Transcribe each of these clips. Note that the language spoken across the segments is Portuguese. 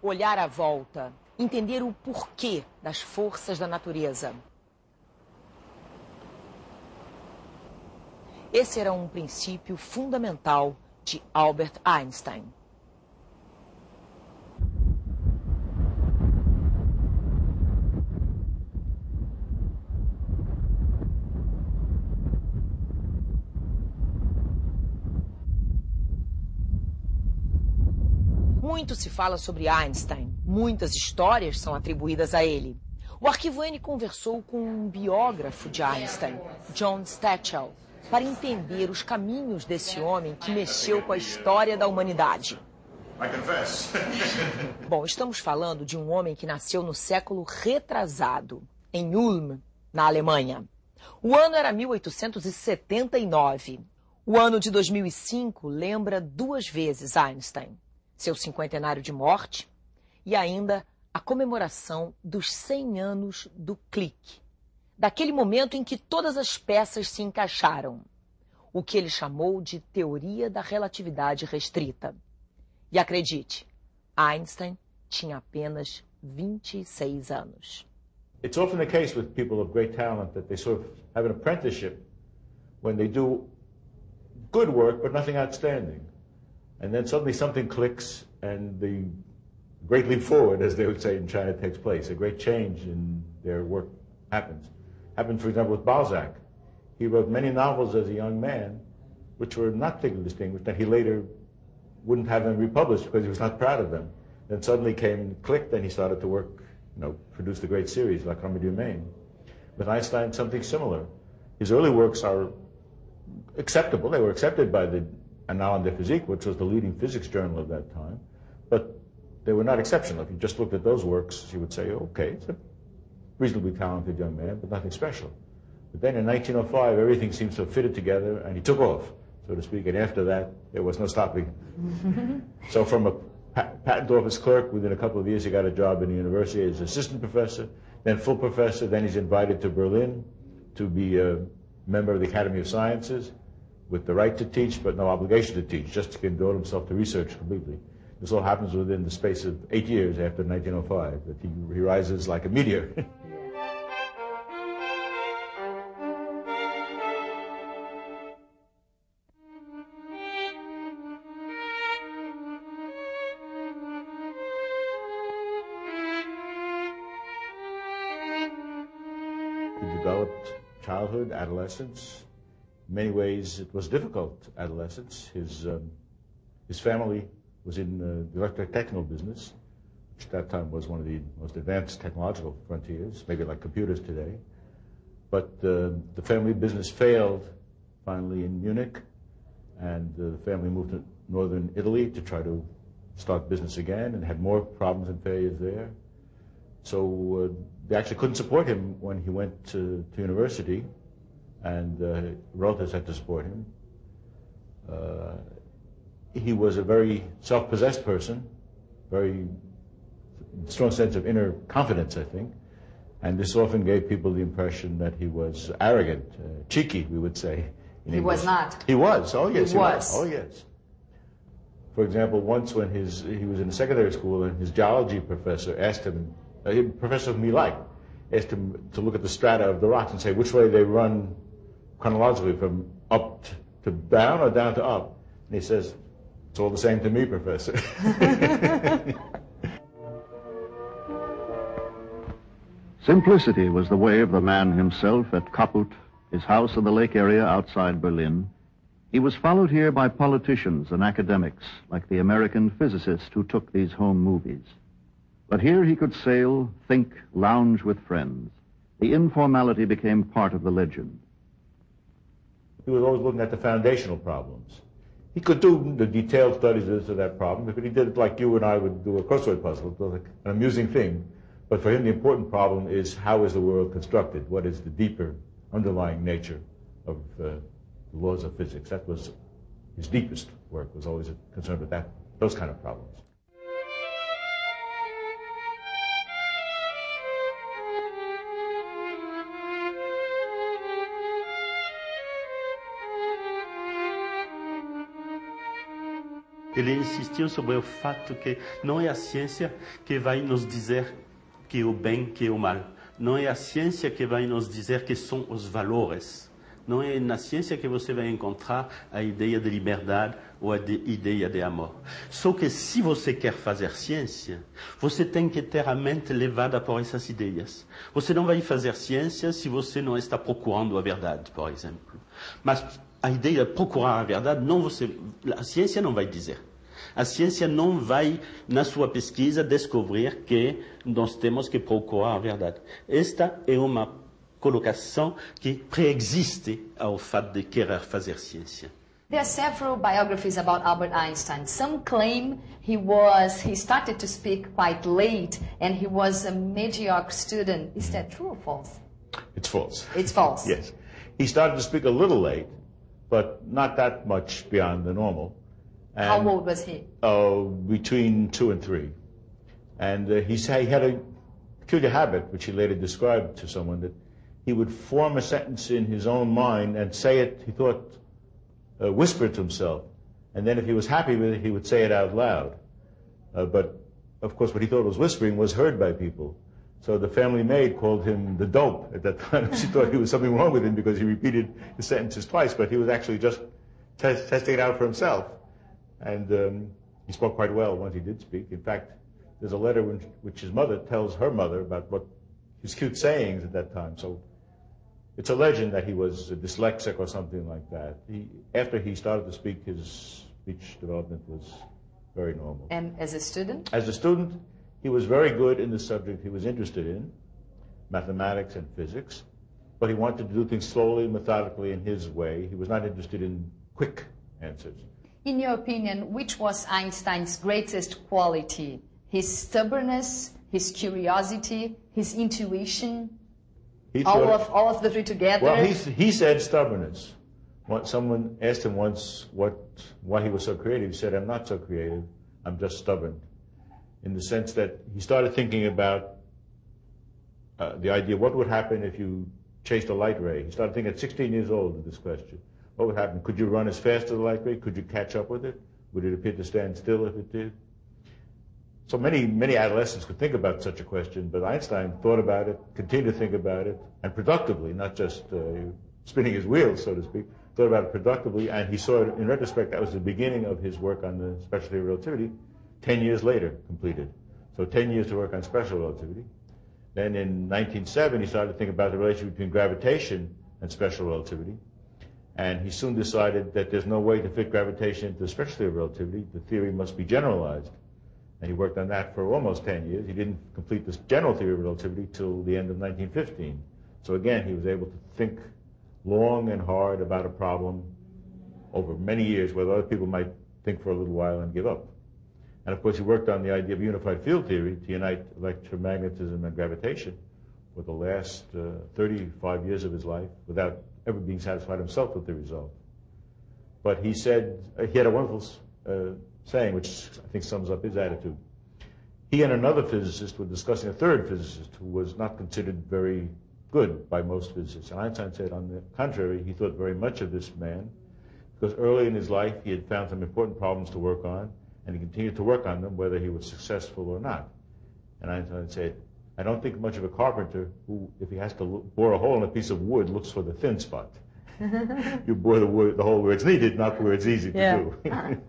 olhar à volta, entender o porquê das forças da natureza. Esse era um princípio fundamental de Albert Einstein. Muito se fala sobre Einstein, muitas histórias são atribuídas a ele. O Arquivo N conversou com um biógrafo de Einstein, John Stachel, para entender os caminhos desse homem que mexeu com a história da humanidade. Bom, estamos falando de um homem que nasceu no século retrasado, em Ulm, na Alemanha. O ano era 1879. O ano de 2005 lembra duas vezes Einstein. Seu cinquentenário de morte e ainda a comemoração dos 100 anos do clique, daquele momento em que todas as peças se encaixaram, o que ele chamou de teoria da relatividade restrita. E acredite, Einstein tinha apenas 26 anos. It's often the case with people of great talent that they sort of have an apprenticeship when they do good work but nothing outstanding. And then suddenly something clicks and the great leap forward, as they would say in China, takes place. A great change in their work happens. Happened, for example, with Balzac. He wrote many novels as a young man, which were not particularly distinguished, and he later wouldn't have them republished because he was not proud of them. Then suddenly came, clicked, and he started to work, produced a great series like Comedy Humaine. With Einstein, something similar. His early works are acceptable. They were accepted by the Annales de Physique, which was the leading physics journal of that time, but they were not exceptional. If you just looked at those works, you would say, okay, it's a reasonably talented young man, but nothing special. But then in 1905, everything seems to have fitted together, and he took off, so to speak, and after that, there was no stopping. So from a patent office clerk, within a couple of years, he got a job in the university as assistant professor, then full professor, then he's invited to Berlin to be a member of the Academy of Sciences, with the right to teach, but no obligation to teach, just to devote himself to research completely. This all happens within the space of 8 years after 1905, that he rises like a meteor. He developed childhood, adolescence. In many ways, it was difficult adolescence. His family was in the electrotechnical business, which at that time was one of the most advanced technological frontiers, maybe like computers today. But the family business failed finally in Munich, and the family moved to northern Italy to try to start business again and had more problems and failures there. So they actually couldn't support him when he went to university, and relatives had to support him. He was a very self-possessed person, very strong sense of inner confidence, I think, and this often gave people the impression that he was arrogant, cheeky, we would say. He was not. He was, oh yes, he was. Oh yes. For example, once when he was in secondary school and his geology professor asked him, a professor whom he liked, asked him to look at the strata of the rocks and say which way they run chronologically, from up to down or down to up. And he says, it's all the same to me, Professor. Simplicity was the way of the man himself at Kaput, his house in the lake area outside Berlin. He was followed here by politicians and academics, like the American physicist who took these home movies. But here he could sail, think, lounge with friends. The informality became part of the legend. He was always looking at the foundational problems. He could do the detailed studies of this or that problem, but he did it like you and I would do a crossword puzzle. It was like an amusing thing. But for him, the important problem is how is the world constructed? What is the deeper underlying nature of the laws of physics? That was his deepest work, was always concerned with those kind of problems. Ele insistiu sobre o fato que não é a ciência que vai nos dizer que é o bem, que é o mal. Não é a ciência que vai nos dizer que são os valores. Não é na ciência que você vai encontrar a ideia de liberdade ou a ideia de amor. Só que se você quer fazer ciência, você tem que ter a mente levada por essas ideias. Você não vai fazer ciência se você não está procurando a verdade, por exemplo. Mas a ideia de procurar a verdade, a ciência não vai dizer. A ciência não vai, na sua pesquisa, descobrir que nós temos que procurar a verdade. Esta é uma colocação que preexiste ao fato de querer fazer ciência. There are several biographies about Albert Einstein. Some claim he started to speak quite late and he was a mediocre student. Is that true or false? It's false. It's false. Yes. He started to speak a little late, but not that much beyond the normal. And, how old was he? Between 2 and 3. And he had a peculiar habit, which he later described to someone, that he would form a sentence in his own mind and say it, he thought, whisper to himself. And then if he was happy with it, he would say it out loud. But, of course, what he thought was whispering was heard by people. So the family maid called him the dope at that time. She thought there was something wrong with him because he repeated the sentences twice, but he was actually just testing it out for himself. And he spoke quite well once he did speak. In fact, there's a letter which his mother tells her mother about what his cute sayings at that time. So it's a legend that he was a dyslexic or something like that. After he started to speak, his speech development was very normal. And as a student? As a student, he was very good in the subject he was interested in, mathematics and physics, but he wanted to do things slowly, methodically, in his way. He was not interested in quick answers. In your opinion, which was Einstein's greatest quality? His stubbornness, his curiosity, his intuition? All of the three together? Well, he said stubbornness. Someone asked him once why he was so creative. He said, I'm not so creative, I'm just stubborn. In the sense that he started thinking about the idea, what would happen if you chased a light ray? He started thinking at 16 years old of this question. What would happen? Could you run as fast as the light ray? Could you catch up with it? Would it appear to stand still if it did? So many adolescents could think about such a question, but Einstein thought about it, continued to think about it, and productively, not just spinning his wheels, so to speak, thought about it productively, and he saw it, in retrospect, that was the beginning of his work on the special theory of relativity, 10 years later completed. So 10 years to work on special relativity. Then in 1907, he started to think about the relation between gravitation and special relativity. And he soon decided that there's no way to fit gravitation into the special theory of relativity. The theory must be generalized. And he worked on that for almost 10 years. He didn't complete this general theory of relativity till the end of 1915. So again, he was able to think long and hard about a problem over many years, where other people might think for a little while and give up. And of course, he worked on the idea of unified field theory to unite electromagnetism and gravitation for the last 35 years of his life without ever being satisfied himself with the result. But he said, he had a wonderful saying, which I think sums up his attitude. He and another physicist were discussing a third physicist who was not considered very good by most physicists. And Einstein said, on the contrary, he thought very much of this man, because early in his life he had found some important problems to work on, and he continued to work on them whether he was successful or not. And Einstein said, I don't think much of a carpenter who, if he has to bore a hole in a piece of wood, looks for the thin spot. You bore the hole where it's needed, not where it's easy to do.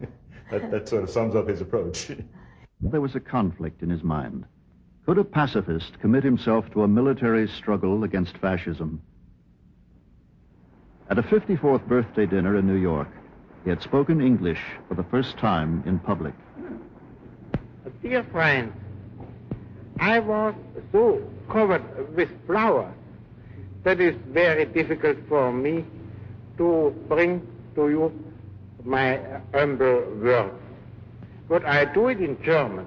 That sort of sums up his approach. There was a conflict in his mind. Could a pacifist commit himself to a military struggle against fascism? At a 54th birthday dinner in New York, he had spoken English for the first time in public. Dear friend, I was so covered with flowers that it's very difficult for me to bring to you my humble words. But I do it in German.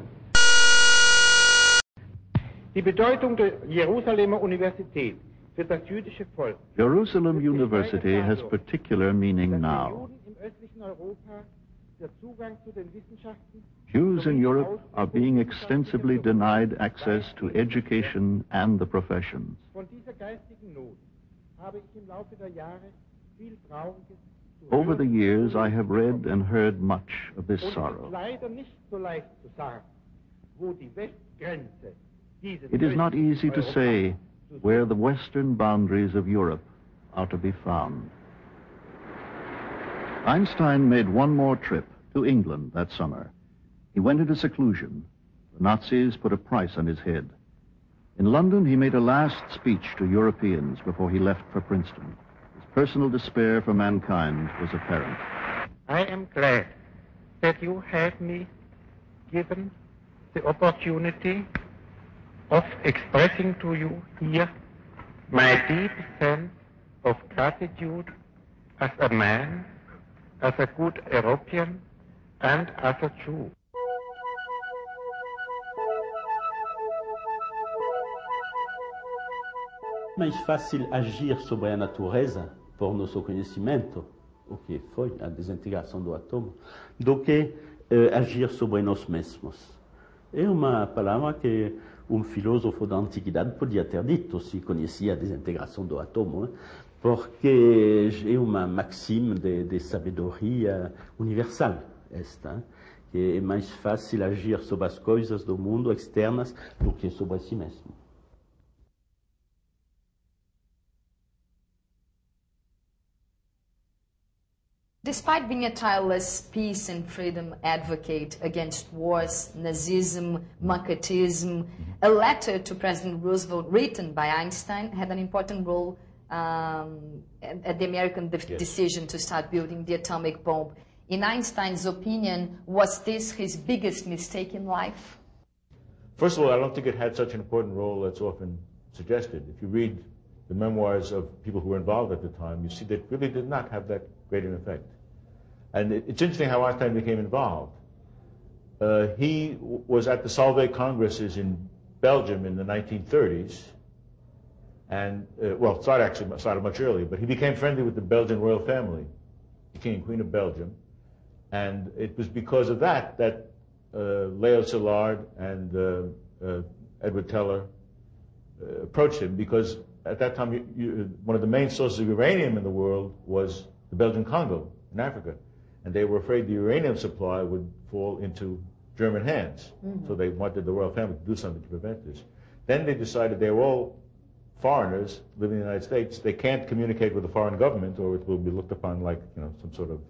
Die Bedeutung der Jerusalemer Universität für das jüdische Volk. Jerusalem University has particular meaning now. Jews in Europe are being extensively denied access to education and the professions. Von dieser geistigen Not habe ich im Laufe der Jahre viel Trauer Over the years, I have read and heard much of this sorrow. It is not easy to say where the western boundaries of Europe are to be found. Einstein made one more trip to England that summer. He went into seclusion. The Nazis put a price on his head. In London, he made a last speech to Europeans before he left for Princeton. His personal despair for mankind was apparent. I am glad that you have me given the opportunity of expressing to you here my deep sense of gratitude as a man, as a good European, and as a Jew. Mais fácil agir sobre a natureza, por nosso conhecimento, o que foi a desintegração do átomo, do que agir sobre nós mesmos. É uma palavra que filósofo da antiguidade podia ter dito se conhecia a desintegração do átomo, porque é uma maxime de sabedoria universal, esta, que é mais fácil agir sobre as coisas do mundo externas do que sobre si mesmo. Despite being a tireless peace and freedom advocate against wars, Nazism, Macartism, a letter to President Roosevelt written by Einstein had an important role at the American decision to start building the atomic bomb. In Einstein's opinion, was this his biggest mistake in life? First of all, I don't think it had such an important role that's often suggested. If you read the memoirs of people who were involved at the time, you see that it really did not have that great an effect. And it's interesting how Einstein became involved. He was at the Solvay Congresses in Belgium in the 1930s, and, well, started much earlier, but he became friendly with the Belgian royal family, the King and Queen of Belgium, and it was because of that that Leo Szilard and Edward Teller approached him, because at that time, one of the main sources of uranium in the world was the Belgian Congo in Africa. And they were afraid the uranium supply would fall into German hands. Mm-hmm. So they wanted the royal family to do something to prevent this. Then they decided they were all foreigners living in the United States. They can't communicate with a foreign government, or it will be looked upon like, you know, some sort of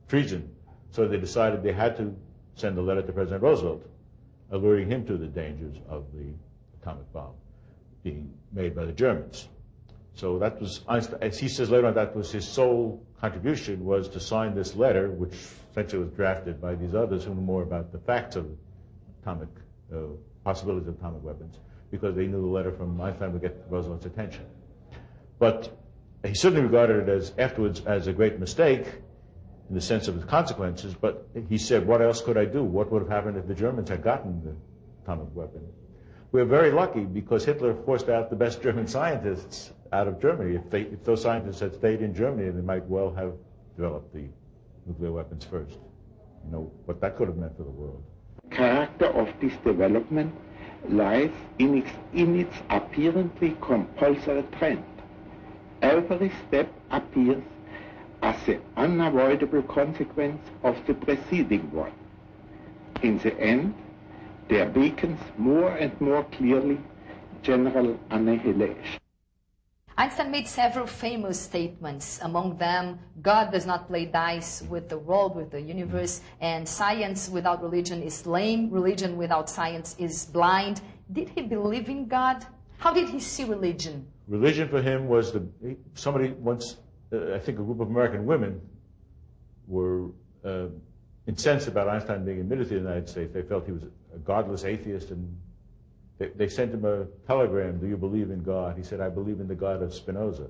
treason. So they decided they had to send a letter to President Roosevelt, alerting him to the dangers of the atomic bomb being made by the Germans. So that was Einstein, as he says later on, that was his sole contribution, was to sign this letter, which essentially was drafted by these others who knew more about the facts of atomic possibilities of atomic weapons, because they knew the letter from Einstein would get Roosevelt's attention. But he certainly regarded it as afterwards as a great mistake in the sense of its consequences, but he said, what else could I do? What would have happened if the Germans had gotten the atomic weapon? We're very lucky because Hitler forced out the best German scientists out of Germany. If those scientists had stayed in Germany, they might well have developed the nuclear weapons first. You know what that could have meant for the world. Character of this development lies in its apparently compulsory trend. Every step appears as an unavoidable consequence of the preceding one. In the end, there beacons more and more clearly general annihilation. Einstein made several famous statements. Among them, God does not play dice with the world, with the universe, and science without religion is lame, religion without science is blind. Did he believe in God? How did he see religion? Religion for him was somebody once, I think a group of American women were incensed about Einstein being admitted to the United States. They felt he was a godless atheist, and they sent him a telegram, do you believe in God? He said, I believe in the God of Spinoza.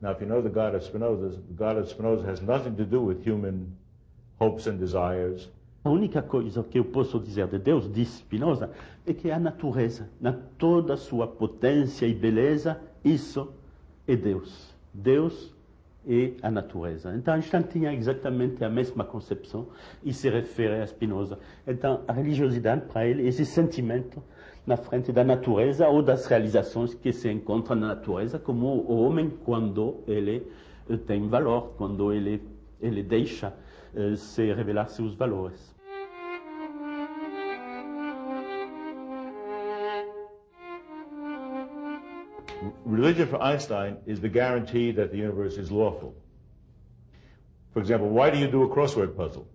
Now, if you know the God of Spinoza has nothing to do with human hopes and desires. A única coisa que eu posso dizer de Deus, diz Spinoza, é que a natureza, na toda sua potência e beleza, isso é Deus. Deus e a natureza. Então, Einstein tinha exatamente a mesma concepção e se refere a Spinoza. Então, a religiosidade, para ele, é esse sentimento na frente da natureza ou das realizações que se encontram na natureza, como o homem quando ele tem valor quando ele deixa se revelar seus valores. Religion for Einstein is the guarantee that the universe is lawful. For example, why do you do a crossword puzzle?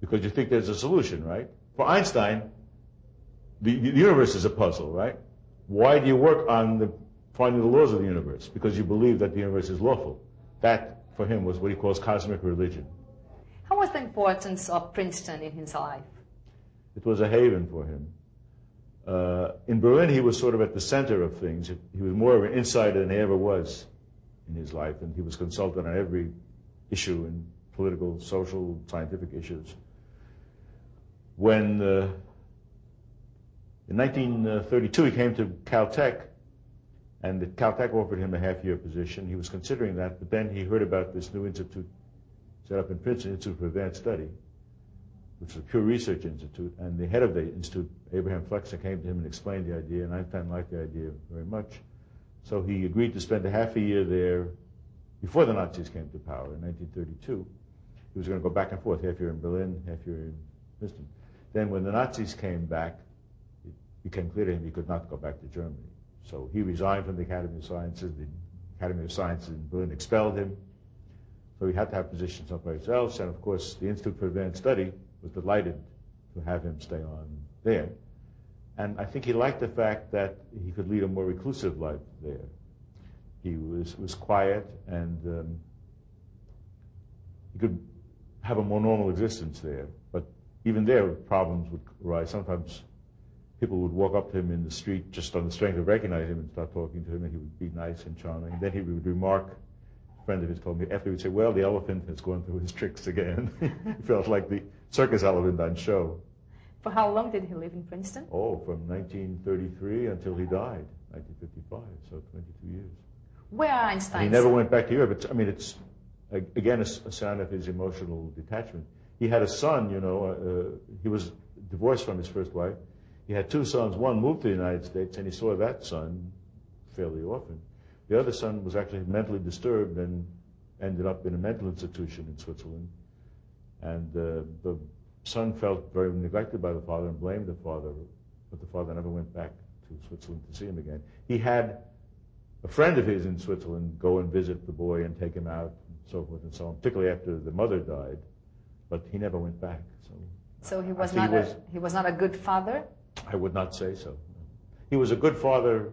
Because you think there's a solution, right? For Einstein, the universe is a puzzle, right? Why do you work on finding the laws of the universe? Because you believe that the universe is lawful. That, for him, was what he calls cosmic religion. How was the importance of Princeton in his life? It was a haven for him. In Berlin, he was sort of at the center of things. He was more of an insider than he ever was in his life, and he was consulted on every issue in political, social, scientific issues. When, in 1932, he came to Caltech, and Caltech offered him a half-year position. He was considering that, but then he heard about this new institute set up in Princeton, Institute for Advanced Study, which is a pure research institute, and the head of the institute, Abraham Flexner, came to him and explained the idea, and Einstein liked the idea very much. So he agreed to spend a half a year there before the Nazis came to power in 1932. He was going to go back and forth, half year in Berlin, half year in Princeton. Then when the Nazis came back, it became clear to him he could not go back to Germany. So he resigned from the Academy of Sciences. The Academy of Sciences in Berlin expelled him. So he had to have positions someplace else, and of course the Institute for Advanced Study was delighted to have him stay on there. And I think he liked the fact that he could lead a more reclusive life there. He was quiet, and he could have a more normal existence there. But even there, problems would arise. Sometimes people would walk up to him in the street just on the strength of recognizing him and start talking to him, and he would be nice and charming. And then he would remark, a friend of his told me, after he would say, well, the elephant has gone through his tricks again. He felt like the circus elephant on show. For how long did he live in Princeton? Oh, from 1933 until he died, 1955, so 22 years. Where are Einstein's? He never went back to Europe. I mean, it's, again, a sign of his emotional detachment. He had a son, you know, he was divorced from his first wife. He had two sons. One moved to the United States, and he saw that son fairly often. The other son was actually mentally disturbed and ended up in a mental institution in Switzerland. And the son felt very neglected by the father and blamed the father, but the father never went back to Switzerland to see him again. He had a friend of his in Switzerland go and visit the boy and take him out and so forth and so on, particularly after the mother died, but he never went back. So he was not a good father? I would not say so. He was a good father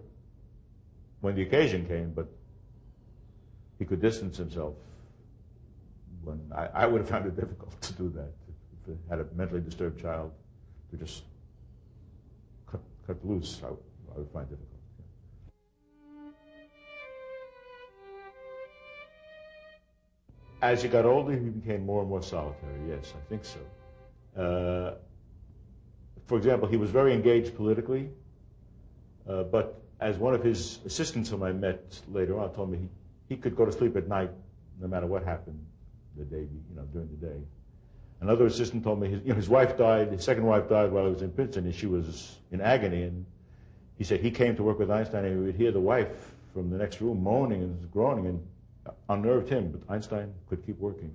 when the occasion came, but he could distance himself. When I would have found it difficult to do that. If I had a mentally disturbed child, to just cut loose, I would find it difficult. As he got older, he became more and more solitary. Yes, I think so. For example, he was very engaged politically, but as one of his assistants whom I met later on told me, he could go to sleep at night no matter what happened the day, during the day. Another assistant told me his wife died, his second wife died while he was in Princeton, and she was in agony. And he said he came to work with Einstein, and he would hear the wife from the next room moaning and groaning, and unnerved him. But Einstein could keep working.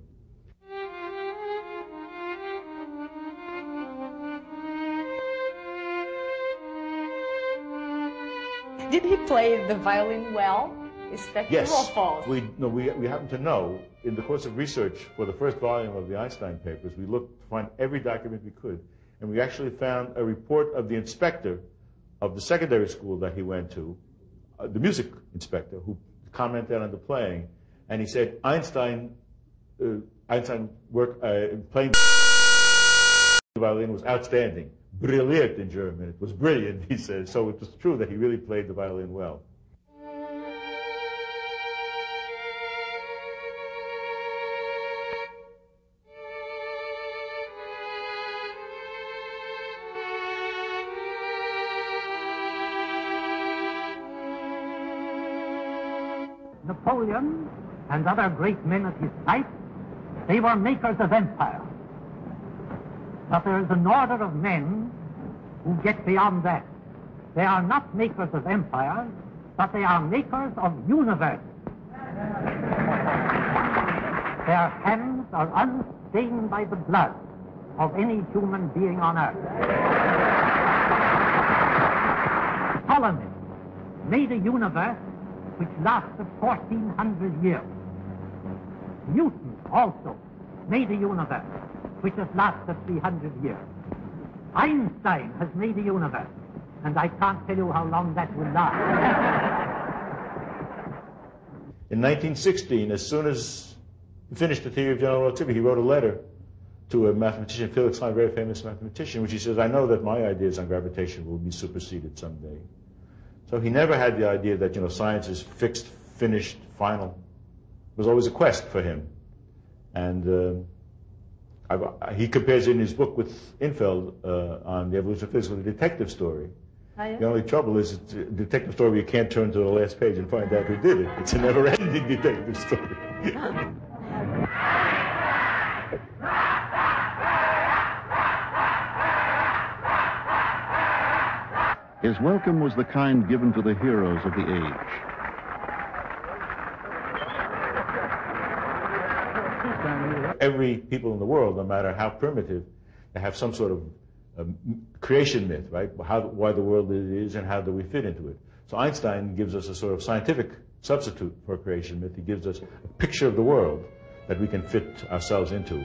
Did he play the violin well? Is that true or false? We happen to know, in the course of research for the first volume of the Einstein papers, we looked to find every document we could, and we actually found a report of the inspector of the secondary school that he went to, the music inspector, who commented on the playing, and he said Einstein work playing the violin was outstanding. Brilliant in German. It was brilliant, he says. So it was true that he really played the violin well. Napoleon and other great men of his type, they were makers of empire. But there is an order of men who get beyond that. They are not makers of empires, but they are makers of universes. Their hands are unstained by the blood of any human being on earth. Ptolemy made a universe which lasted 1,400 years. Newton also made a universe which has lasted 300 years. Einstein has made a universe, and I can't tell you how long that will last. In 1916, as soon as he finished the theory of general relativity, he wrote a letter to a mathematician, Felix Klein, a very famous mathematician, which he says, I know that my ideas on gravitation will be superseded someday. So he never had the idea that, science is fixed, finished, final. It was always a quest for him. And he compares it in his book with Infeld on the evolution of physics with a detective story. Oh, yeah? The only trouble is it's a detective story where you can't turn to the last page and find out who did it. It's a never-ending detective story. His welcome was the kind given to the heroes of the age. Every people in the world, no matter how primitive, they have some sort of creation myth, right? Why the world is and how do we fit into it. So Einstein gives us a sort of scientific substitute for a creation myth. He gives us a picture of the world that we can fit ourselves into.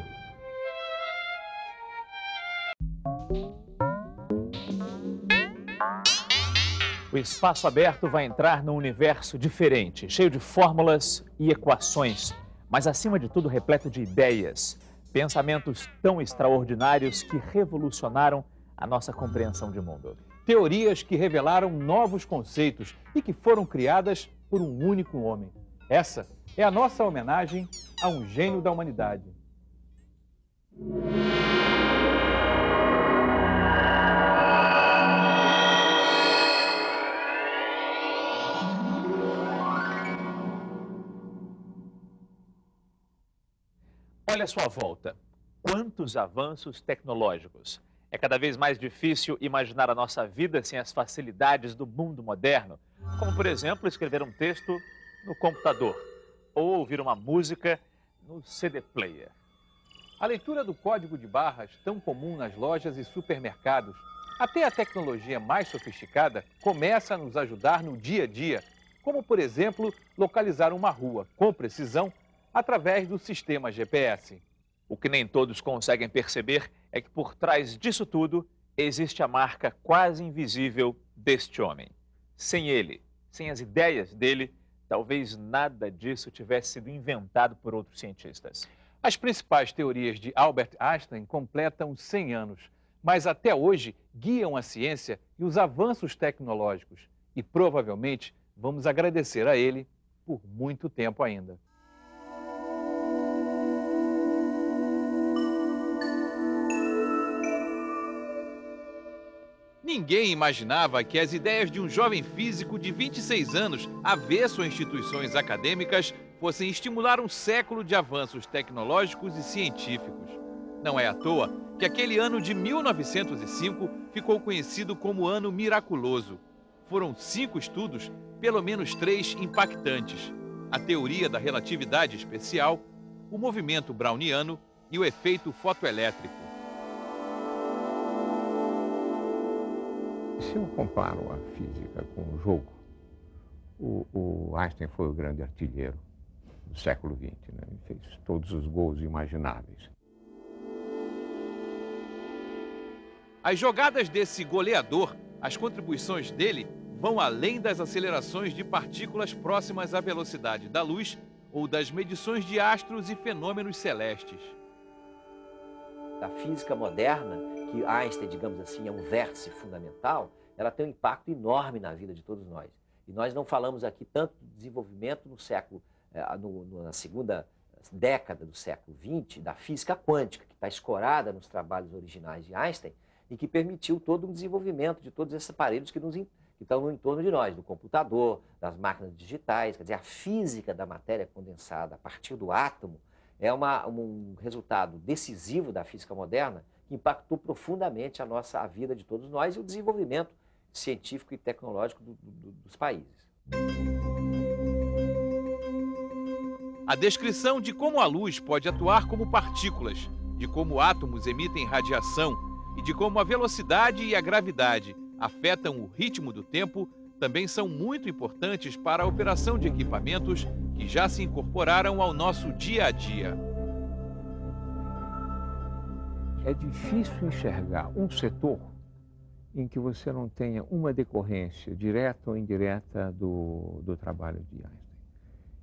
O espaço aberto vai entrar num universo diferente, cheio de fórmulas e equações, mas acima de tudo repleto de ideias, pensamentos tão extraordinários que revolucionaram a nossa compreensão de mundo. Teorias que revelaram novos conceitos e que foram criadas por um único homem. Essa é a nossa homenagem a um gênio da humanidade. Olha à sua volta, quantos avanços tecnológicos. É cada vez mais difícil imaginar a nossa vida sem as facilidades do mundo moderno, como, por exemplo, escrever um texto no computador ou ouvir uma música no CD player. A leitura do código de barras, tão comum nas lojas e supermercados, até a tecnologia mais sofisticada começa a nos ajudar no dia a dia, como, por exemplo, localizar uma rua com precisão através do sistema GPS. O que nem todos conseguem perceber é que por trás disso tudo existe a marca quase invisível deste homem. Sem ele, sem as ideias dele, talvez nada disso tivesse sido inventado por outros cientistas. As principais teorias de Albert Einstein completam 100 anos, mas até hoje guiam a ciência e os avanços tecnológicos. E provavelmente vamos agradecer a ele por muito tempo ainda. Ninguém imaginava que as ideias de um jovem físico de 26 anos, avesso a instituições acadêmicas, fossem estimular um século de avanços tecnológicos e científicos. Não é à toa que aquele ano de 1905 ficou conhecido como Ano Miraculoso. Foram 5 estudos, pelo menos 3 impactantes: a teoria da relatividade especial, o movimento browniano e o efeito fotoelétrico. Se eu comparo a física com o jogo, o Einstein foi o grande artilheiro do século XX, né? Ele fez todos os gols imagináveis. As jogadas desse goleador, as contribuições dele vão além das acelerações de partículas próximas à velocidade da luz ou das medições de astros e fenômenos celestes. A física moderna, que Einstein, digamos assim, é um vértice fundamental, ela tem um impacto enorme na vida de todos nós. E nós não falamos aqui tanto do desenvolvimento no século, na segunda década do século XX, da física quântica, que está escorada nos trabalhos originais de Einstein e que permitiu todo um desenvolvimento de todos esses aparelhos que estão no entorno de nós, do computador, das máquinas digitais. Quer dizer, a física da matéria condensada a partir do átomo é um resultado decisivo da física moderna que impactou profundamente a vida de todos nós e o desenvolvimento científico e tecnológico dos países. A descrição de como a luz pode atuar como partículas, de como átomos emitem radiação e de como a velocidade e a gravidade afetam o ritmo do tempo também são muito importantes para a operação de equipamentos que já se incorporaram ao nosso dia a dia. É difícil enxergar um setor em que você não tenha uma decorrência direta ou indireta do trabalho de Einstein.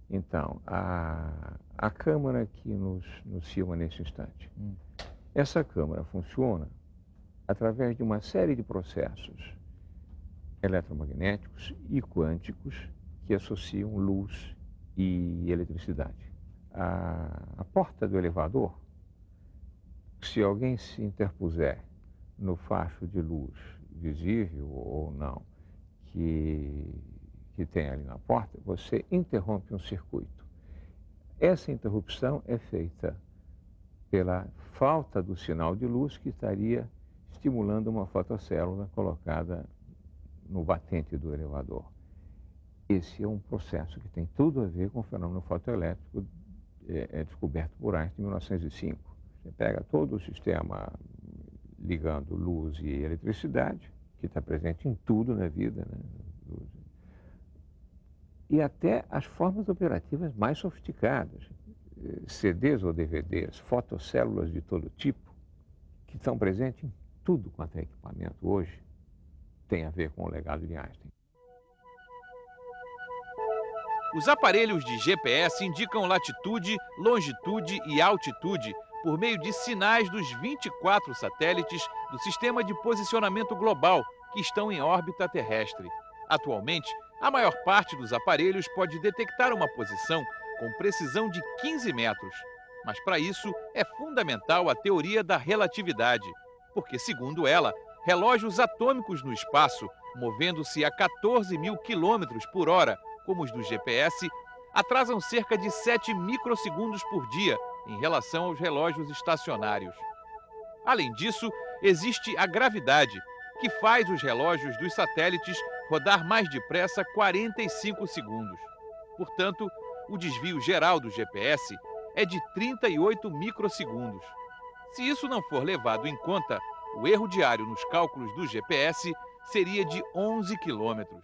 Então, a câmara que nos filma nesse instante, essa câmara funciona através de uma série de processos eletromagnéticos e quânticos que associam luz e eletricidade. A porta do elevador, se alguém se interpuser no facho de luz visível ou não que tem ali na porta, você interrompe um circuito. Essa interrupção é feita pela falta do sinal de luz que estaria estimulando uma fotocélula colocada no batente do elevador. Esse é um processo que tem tudo a ver com o fenômeno fotoelétrico descoberto por Einstein em 1905. Você pega todo o sistema ligando luz e eletricidade, que está presente em tudo na vida, né? E até as formas operativas mais sofisticadas, CDs ou DVDs, fotocélulas de todo tipo, que estão presentes em tudo quanto é equipamento hoje, tem a ver com o legado de Einstein. Os aparelhos de GPS indicam latitude, longitude e altitude por meio de sinais dos 24 satélites do Sistema de Posicionamento Global que estão em órbita terrestre. Atualmente, a maior parte dos aparelhos pode detectar uma posição com precisão de 15 metros. Mas para isso é fundamental a teoria da relatividade, porque, segundo ela, relógios atômicos no espaço, movendo-se a 14.000 quilômetros por hora, como os do GPS, atrasam cerca de 7 microsegundos por dia em relação aos relógios estacionários. Além disso, existe a gravidade, que faz os relógios dos satélites rodar mais depressa 45 segundos. Portanto, o desvio geral do GPS é de 38 microsegundos. Se isso não for levado em conta, o erro diário nos cálculos do GPS seria de 11 quilômetros.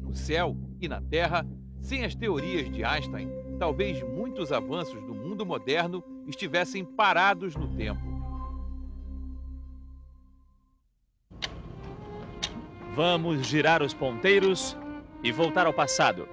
No céu e na Terra, sem as teorias de Einstein, talvez muitos avanços do mundo moderno estivessem parados no tempo. Vamos girar os ponteiros e voltar ao passado.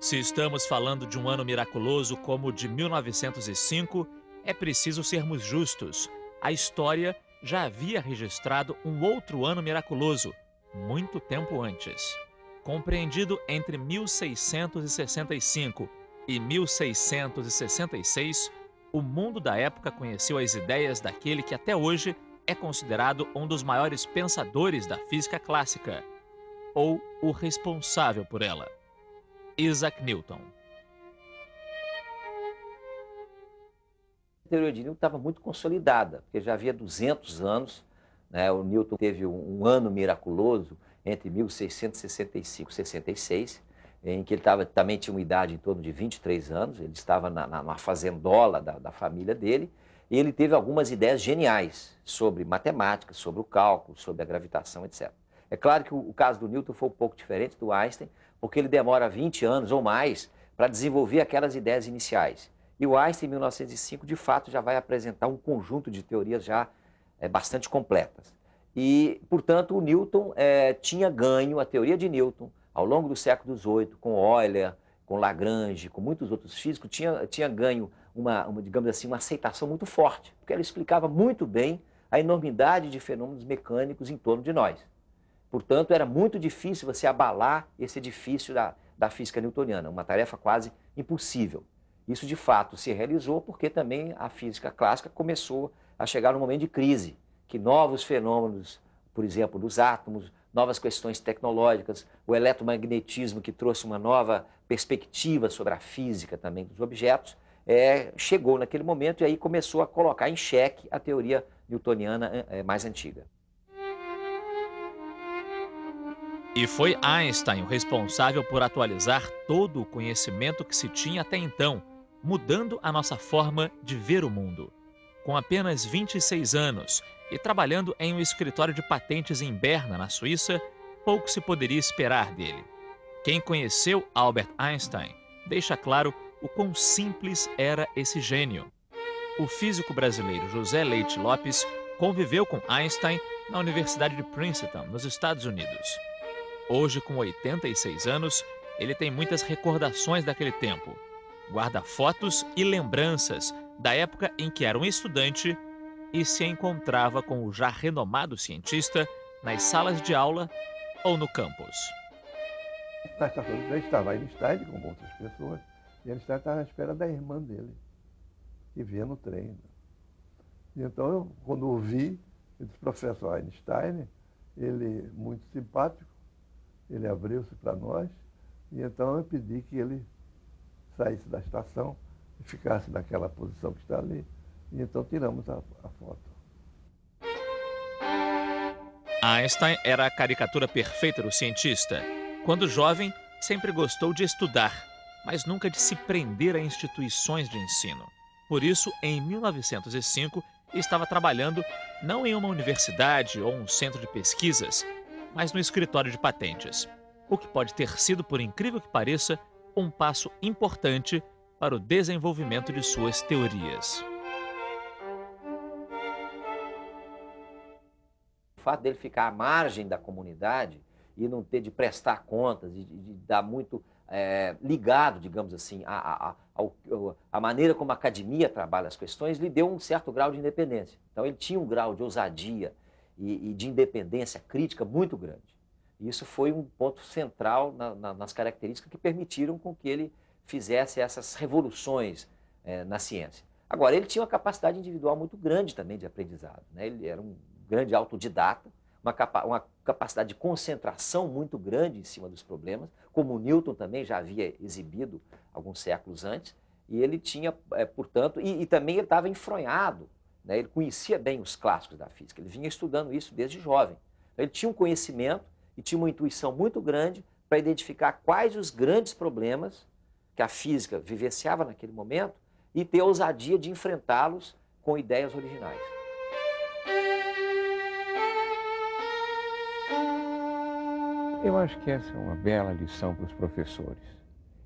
Se estamos falando de um ano miraculoso como o de 1905, é preciso sermos justos. A história já havia registrado um outro ano miraculoso, muito tempo antes. Compreendido entre 1665 e 1666, o mundo da época conheceu as ideias daquele que até hoje é considerado um dos maiores pensadores da física clássica, ou o responsável por ela, Isaac Newton. A teoria de Newton estava muito consolidada, porque já havia 200 anos, né? O Newton teve um ano miraculoso entre 1665 e 66, em que ele também tinha uma idade em torno de 23 anos, ele estava numa fazendola da família dele, e ele teve algumas ideias geniais sobre matemática, sobre o cálculo, sobre a gravitação, etc. É claro que o caso do Newton foi um pouco diferente do Einstein, porque ele demora 20 anos ou mais para desenvolver aquelas ideias iniciais. E o Einstein, em 1905, de fato, já vai apresentar um conjunto de teorias já bastante completas. E, portanto, o Newton tinha ganho, a teoria de Newton, ao longo do século XVIII, com Euler, com Lagrange, com muitos outros físicos, tinha ganho digamos assim, uma aceitação muito forte, porque ela explicava muito bem a enormidade de fenômenos mecânicos em torno de nós. Portanto, era muito difícil você abalar esse edifício da física newtoniana, uma tarefa quase impossível. Isso, de fato, se realizou porque também a física clássica começou a chegar num momento de crise, que novos fenômenos, por exemplo, dos átomos, novas questões tecnológicas, o eletromagnetismo, que trouxe uma nova perspectiva sobre a física também dos objetos, chegou naquele momento e aí começou a colocar em xeque a teoria newtoniana mais antiga. E foi Einstein o responsável por atualizar todo o conhecimento que se tinha até então, mudando a nossa forma de ver o mundo. Com apenas 26 anos e trabalhando em um escritório de patentes em Berna, na Suíça, pouco se poderia esperar dele. Quem conheceu Albert Einstein deixa claro o quão simples era esse gênio. O físico brasileiro José Leite Lopes conviveu com Einstein na Universidade de Princeton, nos Estados Unidos. Hoje, com 86 anos, ele tem muitas recordações daquele tempo. Guarda fotos e lembranças da época em que era um estudante e se encontrava com o já renomado cientista nas salas de aula ou no campus. Na estação de trem estava Einstein com outras pessoas, e Einstein estava à espera da irmã dele, que vinha no trem. E então, quando eu vi, eu disse, professor Einstein, ele muito simpático, ele abriu-se para nós, e então eu pedi que ele saísse da estação e ficasse naquela posição que está ali. E então tiramos a foto. Einstein era a caricatura perfeita do cientista. Quando jovem, sempre gostou de estudar, mas nunca de se prender a instituições de ensino. Por isso, em 1905, estava trabalhando não em uma universidade ou um centro de pesquisas, mas no escritório de patentes. O que pode ter sido, por incrível que pareça, um passo importante para o desenvolvimento de suas teorias. O fato dele ficar à margem da comunidade e não ter de prestar contas, de dar muito ligado, digamos assim, a maneira como a academia trabalha as questões, lhe deu um certo grau de independência. Então ele tinha um grau de ousadia e de independência crítica muito grande. E isso foi um ponto central nas características que permitiram com que ele fizesse essas revoluções na ciência. Agora, ele tinha uma capacidade individual muito grande também de aprendizado, né? Ele era um grande autodidata, uma capacidade de concentração muito grande em cima dos problemas, como o Newton também já havia exibido alguns séculos antes, e ele tinha, portanto, e também ele estava enfronhado, né? Ele conhecia bem os clássicos da física, ele vinha estudando isso desde jovem. Então, ele tinha um conhecimento e tinha uma intuição muito grande para identificar quais os grandes problemas que a física vivenciava naquele momento e ter a ousadia de enfrentá-los com ideias originais. Eu acho que essa é uma bela lição para os professores.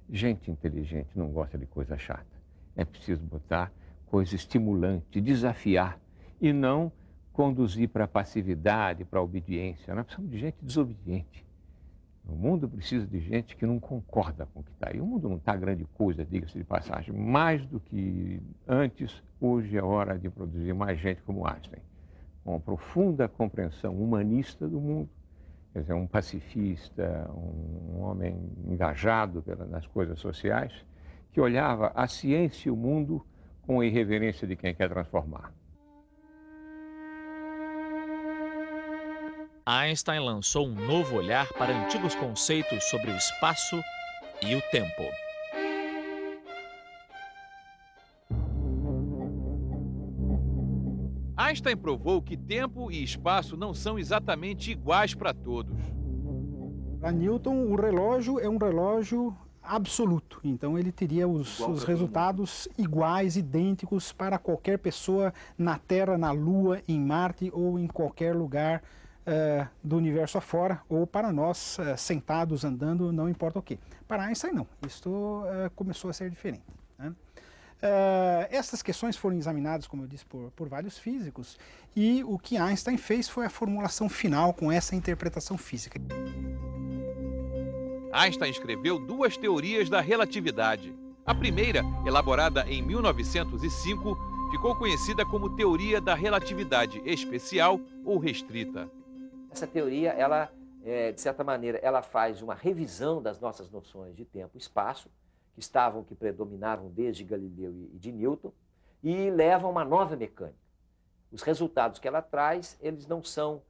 Gente inteligente não gosta de coisa chata. É preciso botar coisa estimulante, desafiar e não conduzir para a passividade, para a obediência. Nós precisamos de gente desobediente. O mundo precisa de gente que não concorda com o que está aí. O mundo não está grande coisa, diga-se de passagem. Mais do que antes, hoje é hora de produzir mais gente como Einstein, com uma profunda compreensão humanista do mundo. Quer dizer, um pacifista, um homem engajado nas coisas sociais, que olhava a ciência e o mundo com a irreverência de quem quer transformar. Einstein lançou um novo olhar para antigos conceitos sobre o espaço e o tempo. Einstein provou que tempo e espaço não são exatamente iguais para todos. Para Newton, o relógio é um relógio absoluto. Então, ele teria os resultados iguais, idênticos para qualquer pessoa na Terra, na Lua, em Marte ou em qualquer lugar do universo afora, ou para nós, sentados, andando, não importa o quê. Para Einstein, não. Isto começou a ser diferente, né? Essas questões foram examinadas, como eu disse, por vários físicos, e o que Einstein fez foi a formulação final com essa interpretação física. Einstein escreveu duas teorias da relatividade. A primeira, elaborada em 1905, ficou conhecida como teoria da relatividade especial ou restrita. Essa teoria, ela, de certa maneira, ela faz uma revisão das nossas noções de tempo e espaço, que predominavam desde Galileu e de Newton, e leva a uma nova mecânica. Os resultados que ela traz, eles não são,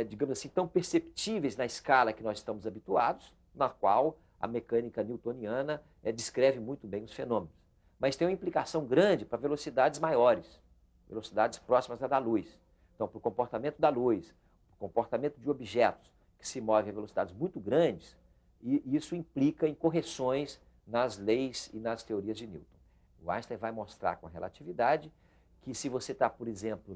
digamos assim, tão perceptíveis na escala que nós estamos habituados, na qual a mecânica newtoniana descreve muito bem os fenômenos. Mas tem uma implicação grande para velocidades maiores, velocidades próximas à da luz. Então, para o comportamento da luz, para o comportamento de objetos, que que se movem a velocidades muito grandes, e isso implica em correções nas leis e nas teorias de Newton. O Einstein vai mostrar com a relatividade que se você está, por exemplo,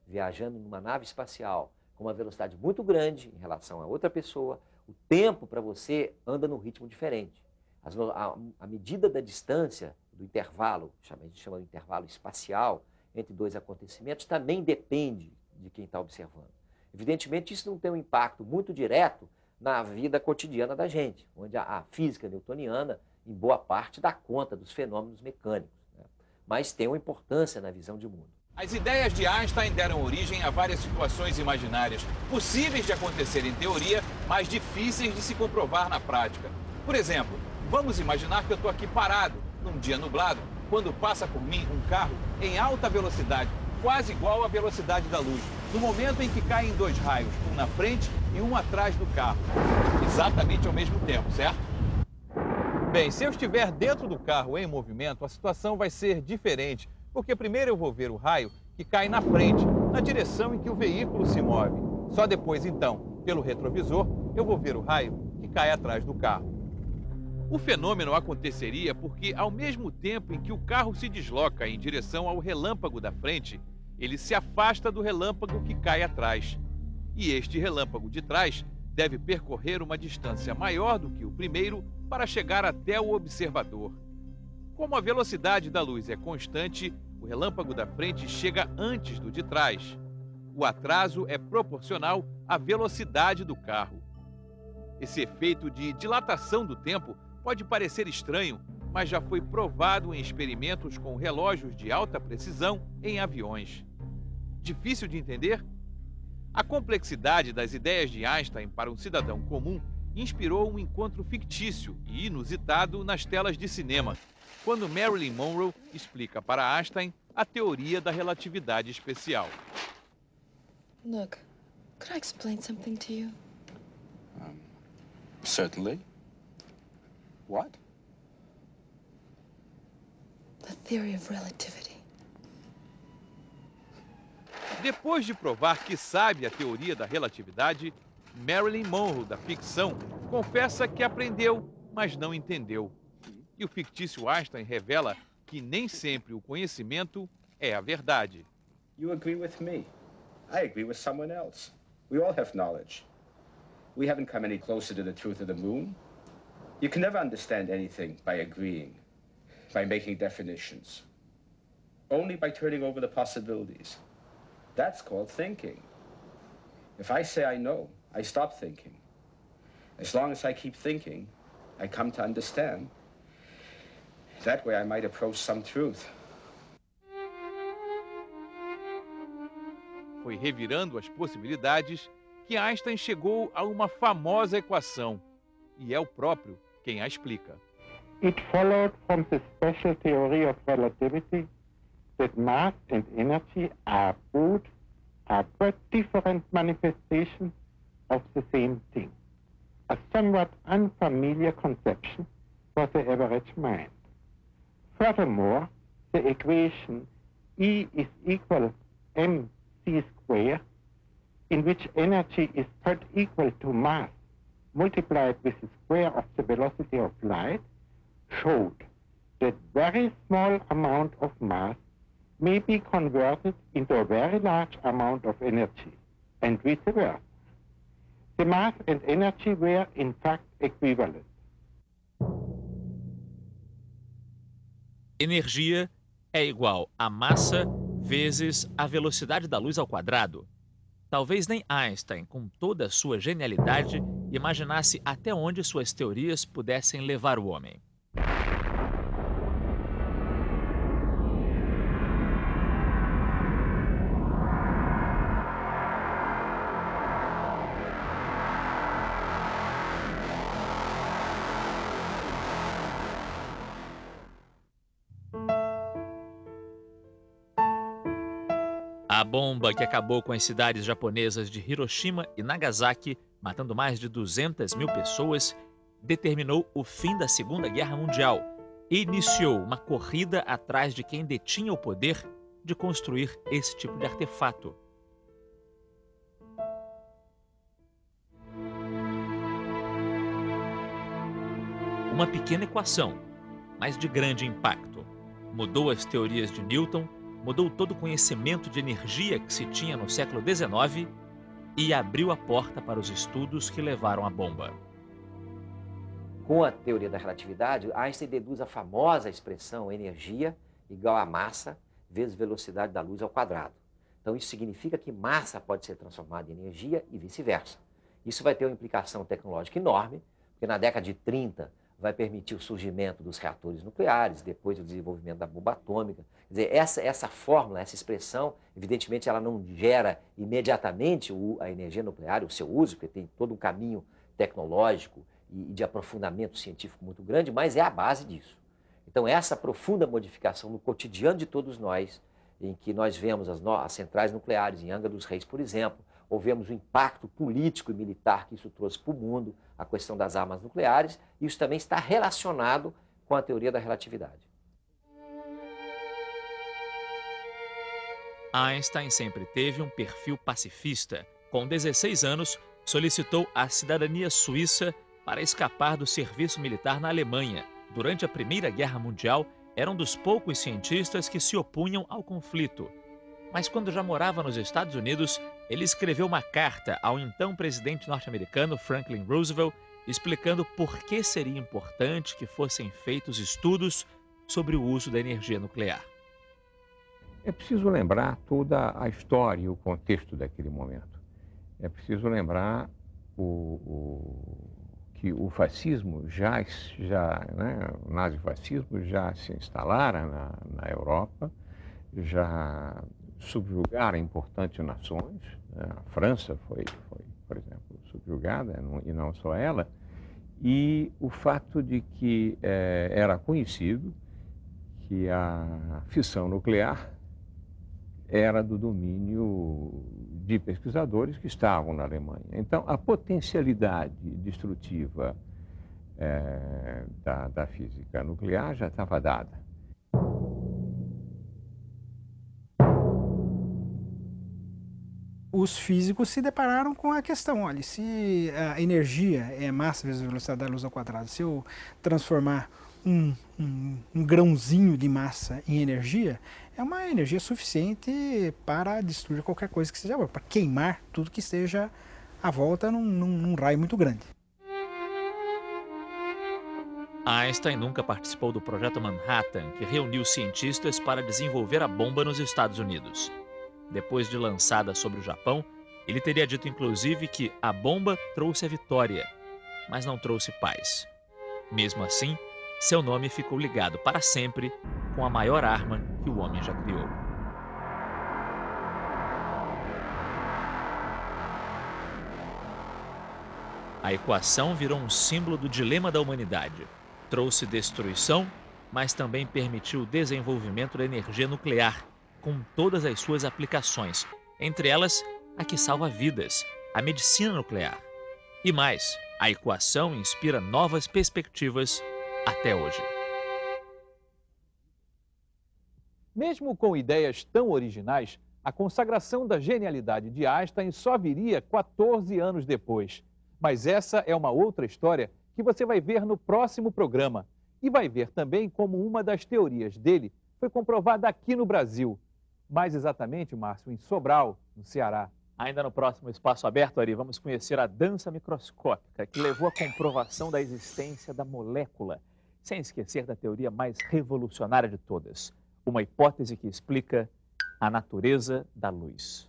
viajando numa nave espacial com uma velocidade muito grande em relação a outra pessoa, o tempo para você anda num ritmo diferente. A medida da distância, do intervalo, a gente chama de intervalo espacial, entre dois acontecimentos, também depende de quem está observando. Evidentemente, isso não tem um impacto muito direto na vida cotidiana da gente, onde a física newtoniana, em boa parte, dá conta dos fenômenos mecânicos, né? Mas tem uma importância na visão de mundo. As ideias de Einstein deram origem a várias situações imaginárias, possíveis de acontecer em teoria, mas difíceis de se comprovar na prática. Por exemplo, vamos imaginar que eu estou aqui parado, num dia nublado, quando passa por mim um carro em alta velocidade, quase igual à velocidade da luz, no momento em que caem dois raios, um na frente e um atrás do carro, exatamente ao mesmo tempo, certo? Bem, se eu estiver dentro do carro em movimento, a situação vai ser diferente, porque primeiro eu vou ver o raio que cai na frente, na direção em que o veículo se move. Só depois, então, pelo retrovisor, eu vou ver o raio que cai atrás do carro. O fenômeno aconteceria porque, ao mesmo tempo em que o carro se desloca em direção ao relâmpago da frente, ele se afasta do relâmpago que cai atrás. E este relâmpago de trás deve percorrer uma distância maior do que o primeiro para chegar até o observador. Como a velocidade da luz é constante, o relâmpago da frente chega antes do de trás. O atraso é proporcional à velocidade do carro. Esse efeito de dilatação do tempo pode parecer estranho, mas já foi provado em experimentos com relógios de alta precisão em aviões. Difícil de entender? A complexidade das ideias de Einstein para um cidadão comum inspirou um encontro fictício e inusitado nas telas de cinema, quando Marilyn Monroe explica para Einstein a teoria da relatividade especial. Look, could I explain something to you? Certainly. What? The theory of relativity. Depois de provar que sabe a teoria da relatividade, Marilyn Monroe, da ficção, confessa que aprendeu, mas não entendeu. E o fictício Einstein revela que nem sempre o conhecimento é a verdade. You agree with me. I agree with someone else. We all have knowledge. We haven't come any closer to the truth of the moon. You can never understand anything by agreeing, by making definitions. Only by turning over the possibilities. That's called thinking. If I say I know, I stop thinking. As long as I keep thinking, I come to understand. That way I might approach some truth. Foi revirando as possibilidades que Einstein chegou a uma famosa equação, e é o próprio quem a explica. It followed from the special theory of relativity that mass and energy are but different manifestations of the same thing, a somewhat unfamiliar conception for the average mind. Furthermore, the equation E is equal mc squared, in which energy is put equal to mass multiplied with the square of the velocity of light, showed that very small amount of mass may be converted into a very large amount of energy, and vice versa. The mass and energy were in fact equivalent. Energia é igual a massa vezes a velocidade da luz ao quadrado. Talvez nem Einstein, com toda a sua genialidade, imaginasse até onde suas teorias pudessem levar o homem. A bomba que acabou com as cidades japonesas de Hiroshima e Nagasaki, matando mais de 200 mil pessoas, determinou o fim da Segunda Guerra Mundial e iniciou uma corrida atrás de quem detinha o poder de construir esse tipo de artefato. Uma pequena equação, mas de grande impacto. Mudou as teorias de Newton, mudou todo o conhecimento de energia que se tinha no século XIX e abriu a porta para os estudos que levaram à bomba. Com a teoria da relatividade, Einstein deduz a famosa expressão energia igual a massa vezes velocidade da luz ao quadrado. Então isso significa que massa pode ser transformada em energia e vice-versa. Isso vai ter uma implicação tecnológica enorme, porque na década de 30 vai permitir o surgimento dos reatores nucleares, depois o desenvolvimento da bomba atômica. Quer dizer, essa fórmula, essa expressão, evidentemente ela não gera imediatamente a energia nuclear, o seu uso, porque tem todo um caminho tecnológico e de aprofundamento científico muito grande, mas é a base disso. Então essa profunda modificação no cotidiano de todos nós, em que nós vemos as centrais nucleares em Angra dos Reis, por exemplo, ou vemos o impacto político e militar que isso trouxe para o mundo, a questão das armas nucleares, isso também está relacionado com a teoria da relatividade. Einstein sempre teve um perfil pacifista. Com 16 anos, solicitou a cidadania suíça para escapar do serviço militar na Alemanha. Durante a Primeira Guerra Mundial, era um dos poucos cientistas que se opunham ao conflito. Mas quando já morava nos Estados Unidos, ele escreveu uma carta ao então presidente norte-americano Franklin Roosevelt, explicando por que seria importante que fossem feitos estudos sobre o uso da energia nuclear. É preciso lembrar toda a história e o contexto daquele momento. É preciso lembrar que o fascismo o nazifascismo já se instalara na Europa, já subjugaram importantes nações. A França foi, por exemplo, subjugada, e não só ela, e o fato de que era conhecido que a fissão nuclear era do domínio de pesquisadores que estavam na Alemanha. Então, a potencialidade destrutiva da física nuclear já estava dada. Os físicos se depararam com a questão, olha, se a energia é massa vezes a velocidade da luz ao quadrado, se eu transformar um grãozinho de massa em energia, é uma energia suficiente para destruir qualquer coisa que seja, para queimar tudo que esteja à volta num raio muito grande. Einstein nunca participou do projeto Manhattan, que reuniu cientistas para desenvolver a bomba nos Estados Unidos. Depois de lançada sobre o Japão, ele teria dito inclusive que a bomba trouxe a vitória, mas não trouxe paz. Mesmo assim, seu nome ficou ligado para sempre com a maior arma que o homem já criou. A equação virou um símbolo do dilema da humanidade. Trouxe destruição, mas também permitiu o desenvolvimento da energia nuclear, com todas as suas aplicações, entre elas a que salva vidas, a medicina nuclear. E mais, a equação inspira novas perspectivas até hoje. Mesmo com ideias tão originais, a consagração da genialidade de Einstein só viria 14 anos depois. Mas essa é uma outra história que você vai ver no próximo programa. E vai ver também como uma das teorias dele foi comprovada aqui no Brasil. Mais exatamente, Márcio, em Sobral, no Ceará. Ainda no próximo Espaço Aberto, Ari, vamos conhecer a dança microscópica, que levou à comprovação da existência da molécula, sem esquecer da teoria mais revolucionária de todas, uma hipótese que explica a natureza da luz.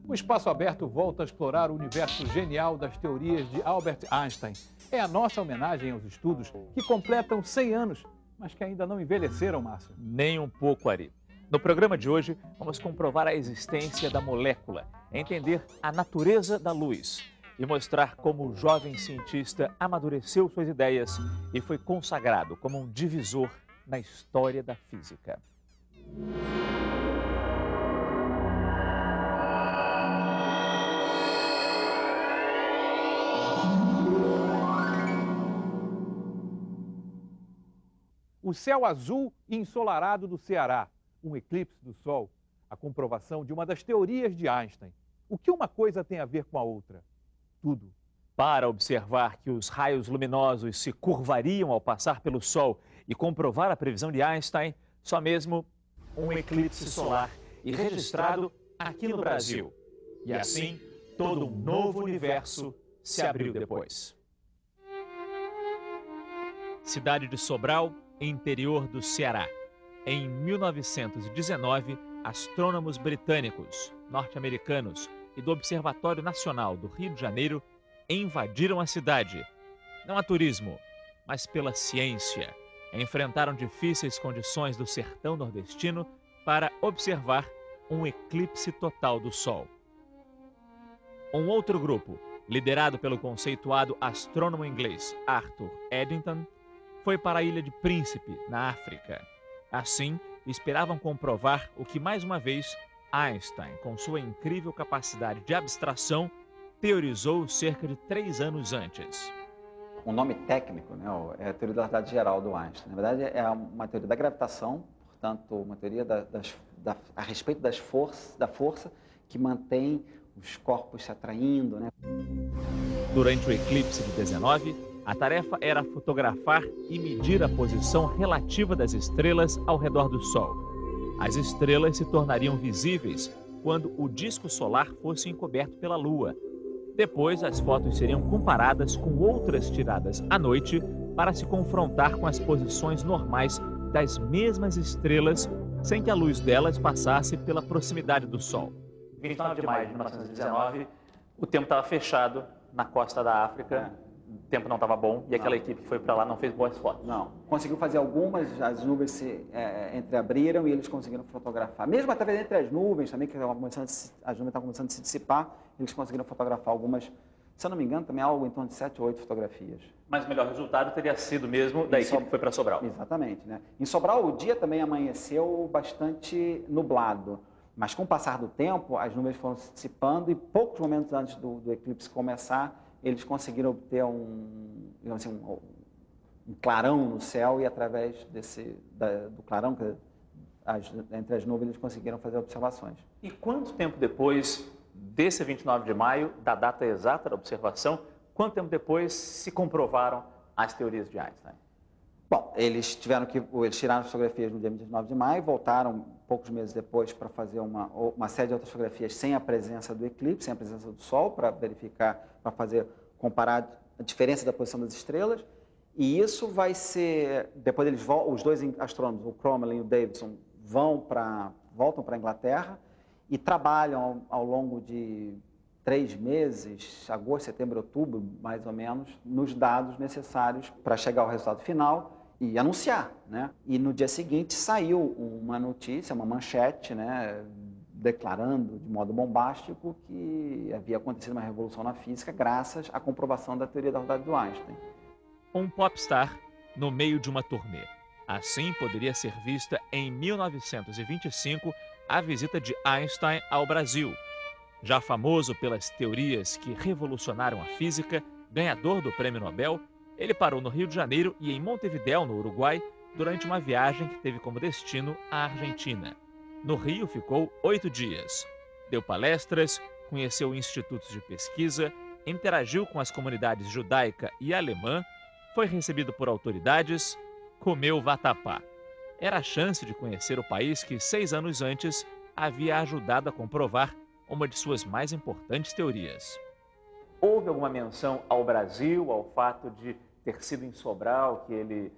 O Espaço Aberto volta a explorar o universo genial das teorias de Albert Einstein. É a nossa homenagem aos estudos que completam 100 anos, mas que ainda não envelheceram, Márcio. Nem um pouco, Ari. No programa de hoje, vamos comprovar a existência da molécula, entender a natureza da luz e mostrar como o jovem cientista amadureceu suas ideias e foi consagrado como um divisor na história da física. o céu azul e ensolarado do Ceará, um eclipse do Sol, a comprovação de uma das teorias de Einstein. O que uma coisa tem a ver com a outra? Tudo. Para observar que os raios luminosos se curvariam ao passar pelo Sol e comprovar a previsão de Einstein, só mesmo um eclipse solar e registrado aqui no Brasil. E assim, todo um novo universo se abriu depois. Cidade de Sobral, interior do Ceará. Em 1919, astrônomos britânicos, norte-americanos e do Observatório Nacional do Rio de Janeiro invadiram a cidade. Não a turismo, mas pela ciência. Enfrentaram difíceis condições do sertão nordestino para observar um eclipse total do Sol. Um outro grupo, liderado pelo conceituado astrônomo inglês Arthur Eddington, foi para a Ilha de Príncipe, na África. Assim, esperavam comprovar o que, mais uma vez, Einstein, com sua incrível capacidade de abstração, teorizou cerca de 3 anos antes. O nome técnico, né, é a teoria da relatividade geral do Einstein. Na verdade, é uma teoria da gravitação, portanto, uma teoria a respeito da força que mantém os corpos se atraindo, né? Durante o eclipse de 19, a tarefa era fotografar e medir a posição relativa das estrelas ao redor do Sol. As estrelas se tornariam visíveis quando o disco solar fosse encoberto pela Lua. Depois, as fotos seriam comparadas com outras tiradas à noite para se confrontar com as posições normais das mesmas estrelas, sem que a luz delas passasse pela proximidade do Sol. 29 de maio de 1919, o tempo estava fechado na costa da África, o tempo não estava bom e aquela equipe que foi para lá não fez boas fotos. Não, conseguiu fazer algumas, as nuvens se entreabriram e eles conseguiram fotografar. Mesmo através entre as nuvens também, que as nuvens estavam começando a se dissipar, eles conseguiram fotografar algumas, se eu não me engano, também algo em torno de 7 ou 8 fotografias. Mas o melhor resultado teria sido mesmo da equipe que foi para Sobral. Exatamente, né? Em Sobral o dia também amanheceu bastante nublado. Mas com o passar do tempo, as nuvens foram se dissipando e poucos momentos antes do eclipse começar, eles conseguiram obter um clarão no céu e através do clarão, entre as nuvens, eles conseguiram fazer observações. E quanto tempo depois desse 29 de maio, da data exata da observação, quanto tempo depois se comprovaram as teorias de Einstein? Bom, eles tiraram as fotografias no dia 29 de maio, voltaram poucos meses depois para fazer uma série de outras fotografias sem a presença do eclipse, sem a presença do Sol, para verificar, comparar a diferença da posição das estrelas. E isso vai ser, depois os dois astrônomos, o Crommelin e o Davidson, voltam para a Inglaterra e trabalham ao longo de 3 meses, agosto, setembro, outubro, mais ou menos, nos dados necessários para chegar ao resultado final e anunciar, né? E no dia seguinte saiu uma notícia, uma manchete, né, declarando de modo bombástico que havia acontecido uma revolução na física graças à comprovação da teoria da relatividade do Einstein. Um popstar no meio de uma turnê. Assim poderia ser vista em 1925 a visita de Einstein ao Brasil. Já famoso pelas teorias que revolucionaram a física, ganhador do Prêmio Nobel, ele parou no Rio de Janeiro e em Montevidéu, no Uruguai, durante uma viagem que teve como destino a Argentina. No Rio ficou 8 dias. Deu palestras, conheceu institutos de pesquisa, interagiu com as comunidades judaica e alemã, foi recebido por autoridades, comeu vatapá. Era a chance de conhecer o país que 6 anos antes havia ajudado a comprovar uma de suas mais importantes teorias. Houve alguma menção ao Brasil, ao fato de ter sido em Sobral, que ele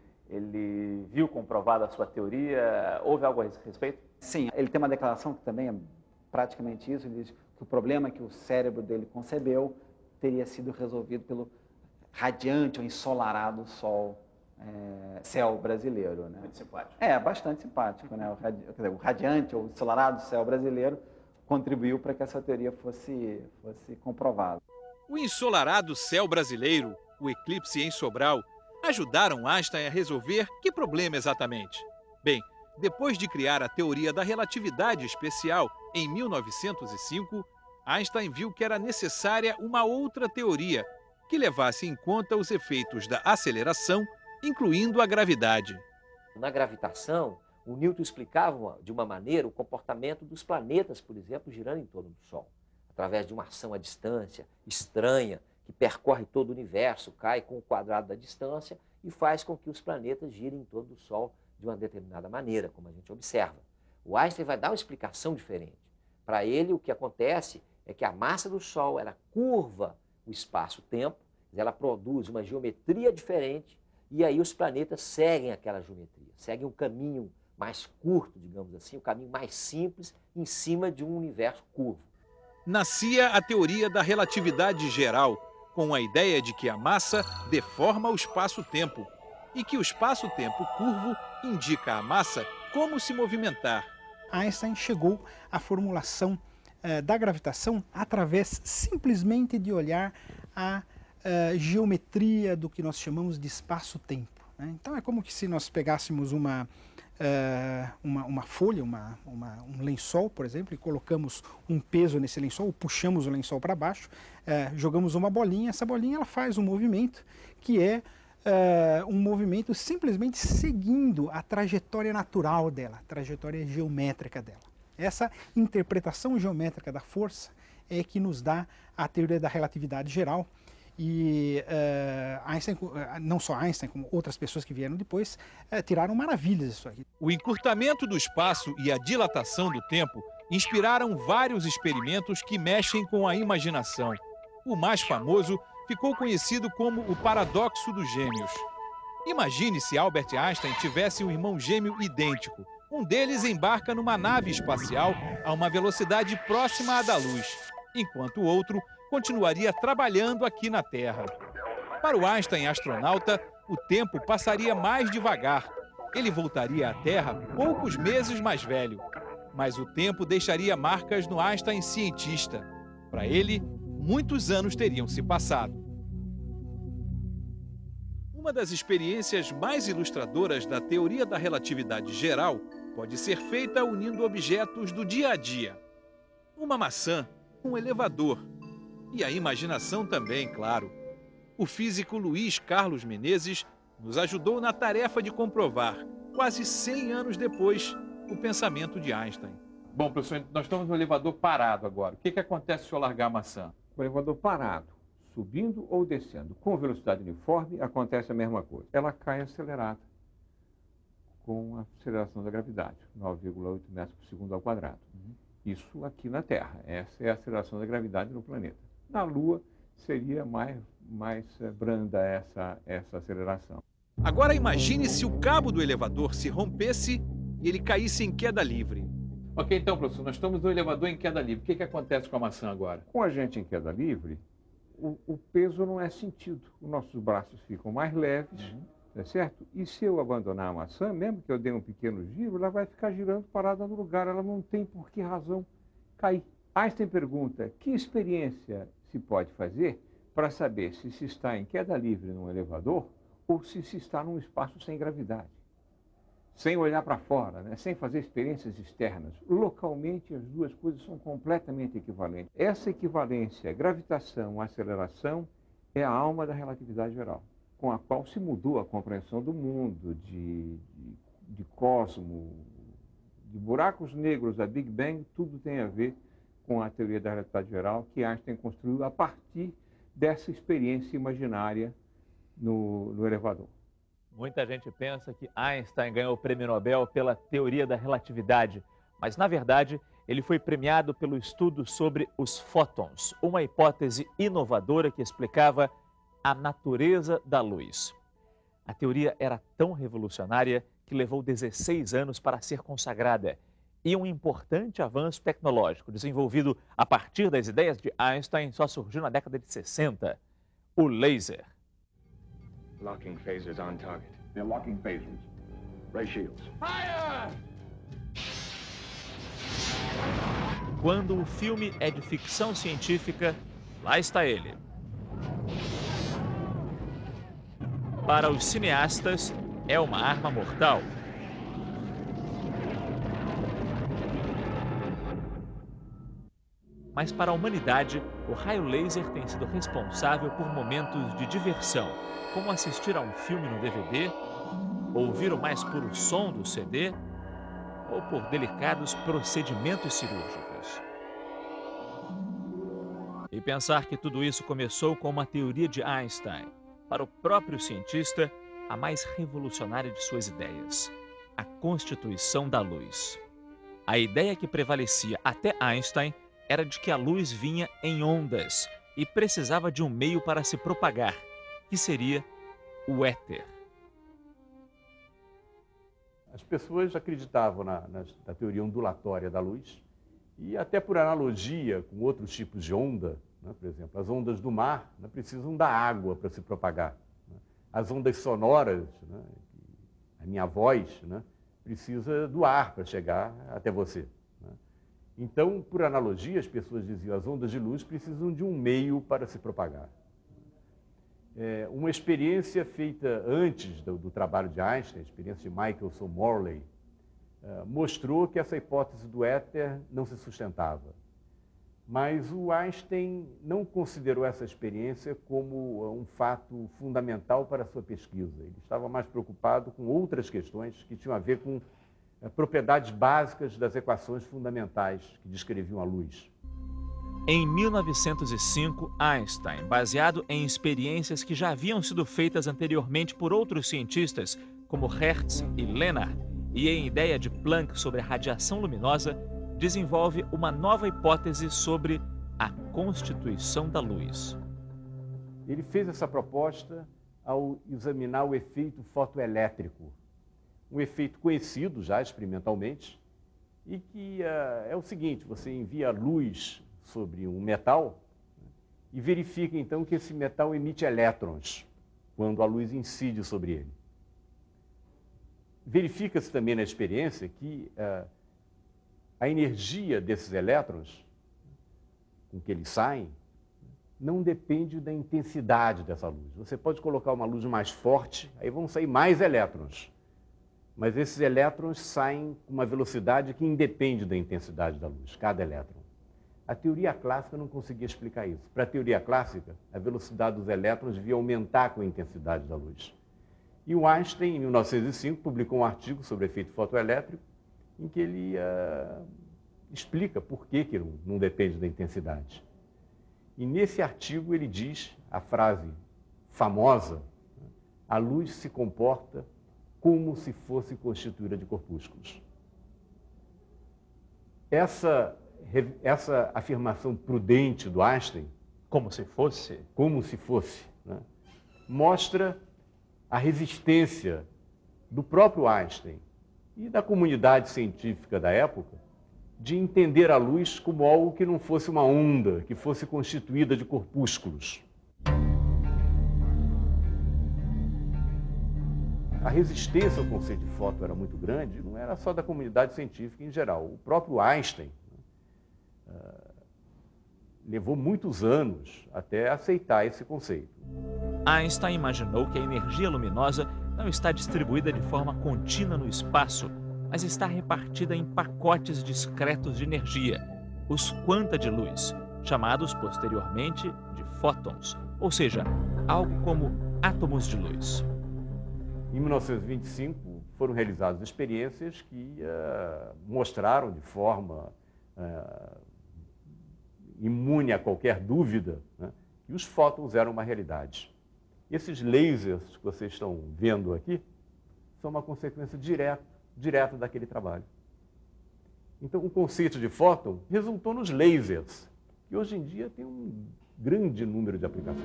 viu comprovada a sua teoria? Houve algo a esse respeito? Sim, ele tem uma declaração que também é praticamente isso. Ele diz que o problema que o cérebro dele concebeu teria sido resolvido pelo radiante ou ensolarado céu brasileiro, né? Muito simpático. É, bastante simpático, né? O radiante ou ensolarado céu brasileiro contribuiu para que essa teoria fosse comprovada. O ensolarado céu brasileiro, o eclipse em Sobral, ajudaram Einstein a resolver que problema exatamente? Bem, depois de criar a teoria da relatividade especial em 1905, Einstein viu que era necessária uma outra teoria que levasse em conta os efeitos da aceleração, incluindo a gravidade. Na gravitação, o Newton explicava de uma maneira o comportamento dos planetas, por exemplo, girando em torno do Sol, através de uma ação à distância estranha, que percorre todo o universo, cai com o quadrado da distância e faz com que os planetas girem em torno do Sol de uma determinada maneira, como a gente observa. O Einstein vai dar uma explicação diferente. Para ele, o que acontece é que a massa do Sol ela curva o espaço-tempo, ela produz uma geometria diferente e aí os planetas seguem aquela geometria, seguem um caminho mais curto, digamos assim, um caminho mais simples em cima de um universo curvo. Nascia a teoria da relatividade geral, com a ideia de que a massa deforma o espaço-tempo e que o espaço-tempo curvo indica à massa como se movimentar. Einstein chegou à formulação da gravitação através simplesmente de olhar a geometria do que nós chamamos de espaço-tempo, né? Então é como que se nós pegássemos uma folha, um lençol, por exemplo, e colocamos um peso nesse lençol, puxamos o lençol para baixo, jogamos uma bolinha, essa bolinha ela faz um movimento que é um movimento simplesmente seguindo a trajetória natural dela, a trajetória geométrica dela. Essa interpretação geométrica da força é que nos dá a teoria da relatividade geral. E Einstein, não só Einstein, como outras pessoas que vieram depois, tiraram maravilhas disso aqui. O encurtamento do espaço e a dilatação do tempo inspiraram vários experimentos que mexem com a imaginação. O mais famoso ficou conhecido como o paradoxo dos gêmeos. Imagine se Albert Einstein tivesse um irmão gêmeo idêntico. Um deles embarca numa nave espacial a uma velocidade próxima à da luz, enquanto o outro continuaria trabalhando aqui na Terra. Para o Einstein astronauta, o tempo passaria mais devagar. Ele voltaria à Terra poucos meses mais velho. Mas o tempo deixaria marcas no Einstein cientista. Para ele, muitos anos teriam se passado. Uma das experiências mais ilustradoras da teoria da relatividade geral pode ser feita unindo objetos do dia a dia. Uma maçã, um elevador, e a imaginação também, claro. O físico Luiz Carlos Menezes nos ajudou na tarefa de comprovar, quase 100 anos depois, o pensamento de Einstein. Bom, professor, nós estamos no elevador parado agora. O que acontece se eu largar a maçã? O elevador parado, subindo ou descendo, com velocidade uniforme, acontece a mesma coisa. Ela cai acelerada, com a aceleração da gravidade, 9,8 metros por segundo ao quadrado. Isso aqui na Terra. Essa é a aceleração da gravidade no planeta. Na Lua seria mais branda essa aceleração. Agora imagine se o cabo do elevador se rompesse e ele caísse em queda livre. Ok, então, professor, nós estamos no elevador em queda livre. O que acontece com a maçã agora? Com a gente em queda livre, o peso não é sentido. Os nossos braços ficam mais leves, tá certo? E se eu abandonar a maçã, mesmo que eu dê um pequeno giro, ela vai ficar girando parada no lugar. Ela não tem por que razão cair. Einstein pergunta, que experiência se pode fazer para saber se se está em queda livre num elevador ou se se está num espaço sem gravidade? Sem olhar para fora, né? Sem fazer experiências externas. Localmente, as duas coisas são completamente equivalentes. Essa equivalência, gravitação, aceleração, é a alma da relatividade geral, com a qual se mudou a compreensão do mundo, de cosmo, de buracos negros, a Big Bang, tudo tem a ver com a teoria da relatividade geral que Einstein construiu a partir dessa experiência imaginária no elevador. Muita gente pensa que Einstein ganhou o prêmio Nobel pela teoria da relatividade, mas, na verdade, ele foi premiado pelo estudo sobre os fótons, uma hipótese inovadora que explicava a natureza da luz. A teoria era tão revolucionária que levou 16 anos para ser consagrada. E um importante avanço tecnológico desenvolvido a partir das ideias de Einstein só surgiu na década de 60, o laser. Locking phasers on target. They're locking phasers. Ray shields. Fire! Quando o filme é de ficção científica, lá está ele. Para os cineastas, é uma arma mortal. Mas para a humanidade, o raio laser tem sido responsável por momentos de diversão, como assistir a um filme no DVD ouvir o mais puro som do CD ou por delicados procedimentos cirúrgicos. E pensar que tudo isso começou com uma teoria de Einstein, para o próprio cientista, a mais revolucionária de suas ideias, a constituição da luz. A ideia que prevalecia até Einstein era de que a luz vinha em ondas e precisava de um meio para se propagar, que seria o éter. As pessoas acreditavam na teoria ondulatória da luz e até por analogia com outros tipos de onda, né? Por exemplo, as ondas do mar, né, precisam da água para se propagar. Né? As ondas sonoras, né, a minha voz, né, precisa do ar para chegar até você. Né? Então, por analogia, as pessoas diziam as ondas de luz precisam de um meio para se propagar. Uma experiência feita antes do trabalho de Einstein, a experiência de Michelson Morley, mostrou que essa hipótese do éter não se sustentava. Mas o Einstein não considerou essa experiência como um fato fundamental para a sua pesquisa. Ele estava mais preocupado com outras questões que tinham a ver com propriedades básicas das equações fundamentais que descreviam a luz. Em 1905, Einstein, baseado em experiências que já haviam sido feitas anteriormente por outros cientistas, como Hertz e Lennard, e em ideia de Planck sobre a radiação luminosa, desenvolve uma nova hipótese sobre a constituição da luz. Ele fez essa proposta ao examinar o efeito fotoelétrico, um efeito conhecido já experimentalmente, e que é o seguinte: você envia luz sobre um metal e verifica então que esse metal emite elétrons quando a luz incide sobre ele. Verifica-se também na experiência que a energia desses elétrons, com que eles saem, não depende da intensidade dessa luz. Você pode colocar uma luz mais forte, aí vão sair mais elétrons. Mas esses elétrons saem com uma velocidade que independe da intensidade da luz, cada elétron. A teoria clássica não conseguia explicar isso. Para a teoria clássica, a velocidade dos elétrons devia aumentar com a intensidade da luz. E o Einstein, em 1905, publicou um artigo sobre o efeito fotoelétrico, em que ele explica por que não depende da intensidade. E nesse artigo ele diz a frase famosa: a luz se comporta como se fosse constituída de corpúsculos. Essa afirmação prudente do Einstein, como se fosse, né, mostra a resistência do próprio Einstein e da comunidade científica da época de entender a luz como algo que não fosse uma onda, que fosse constituída de corpúsculos. A resistência ao conceito de fóton era muito grande, não era só da comunidade científica em geral. O próprio Einstein levou muitos anos até aceitar esse conceito. Einstein imaginou que a energia luminosa não está distribuída de forma contínua no espaço, mas está repartida em pacotes discretos de energia, os quanta de luz, chamados posteriormente de fótons, ou seja, algo como átomos de luz. Em 1925, foram realizadas experiências que mostraram de forma imune a qualquer dúvida, né, que os fótons eram uma realidade. Esses lasers que vocês estão vendo aqui são uma consequência direta daquele trabalho. Então, o conceito de fóton resultou nos lasers, que hoje em dia tem um grande número de aplicações.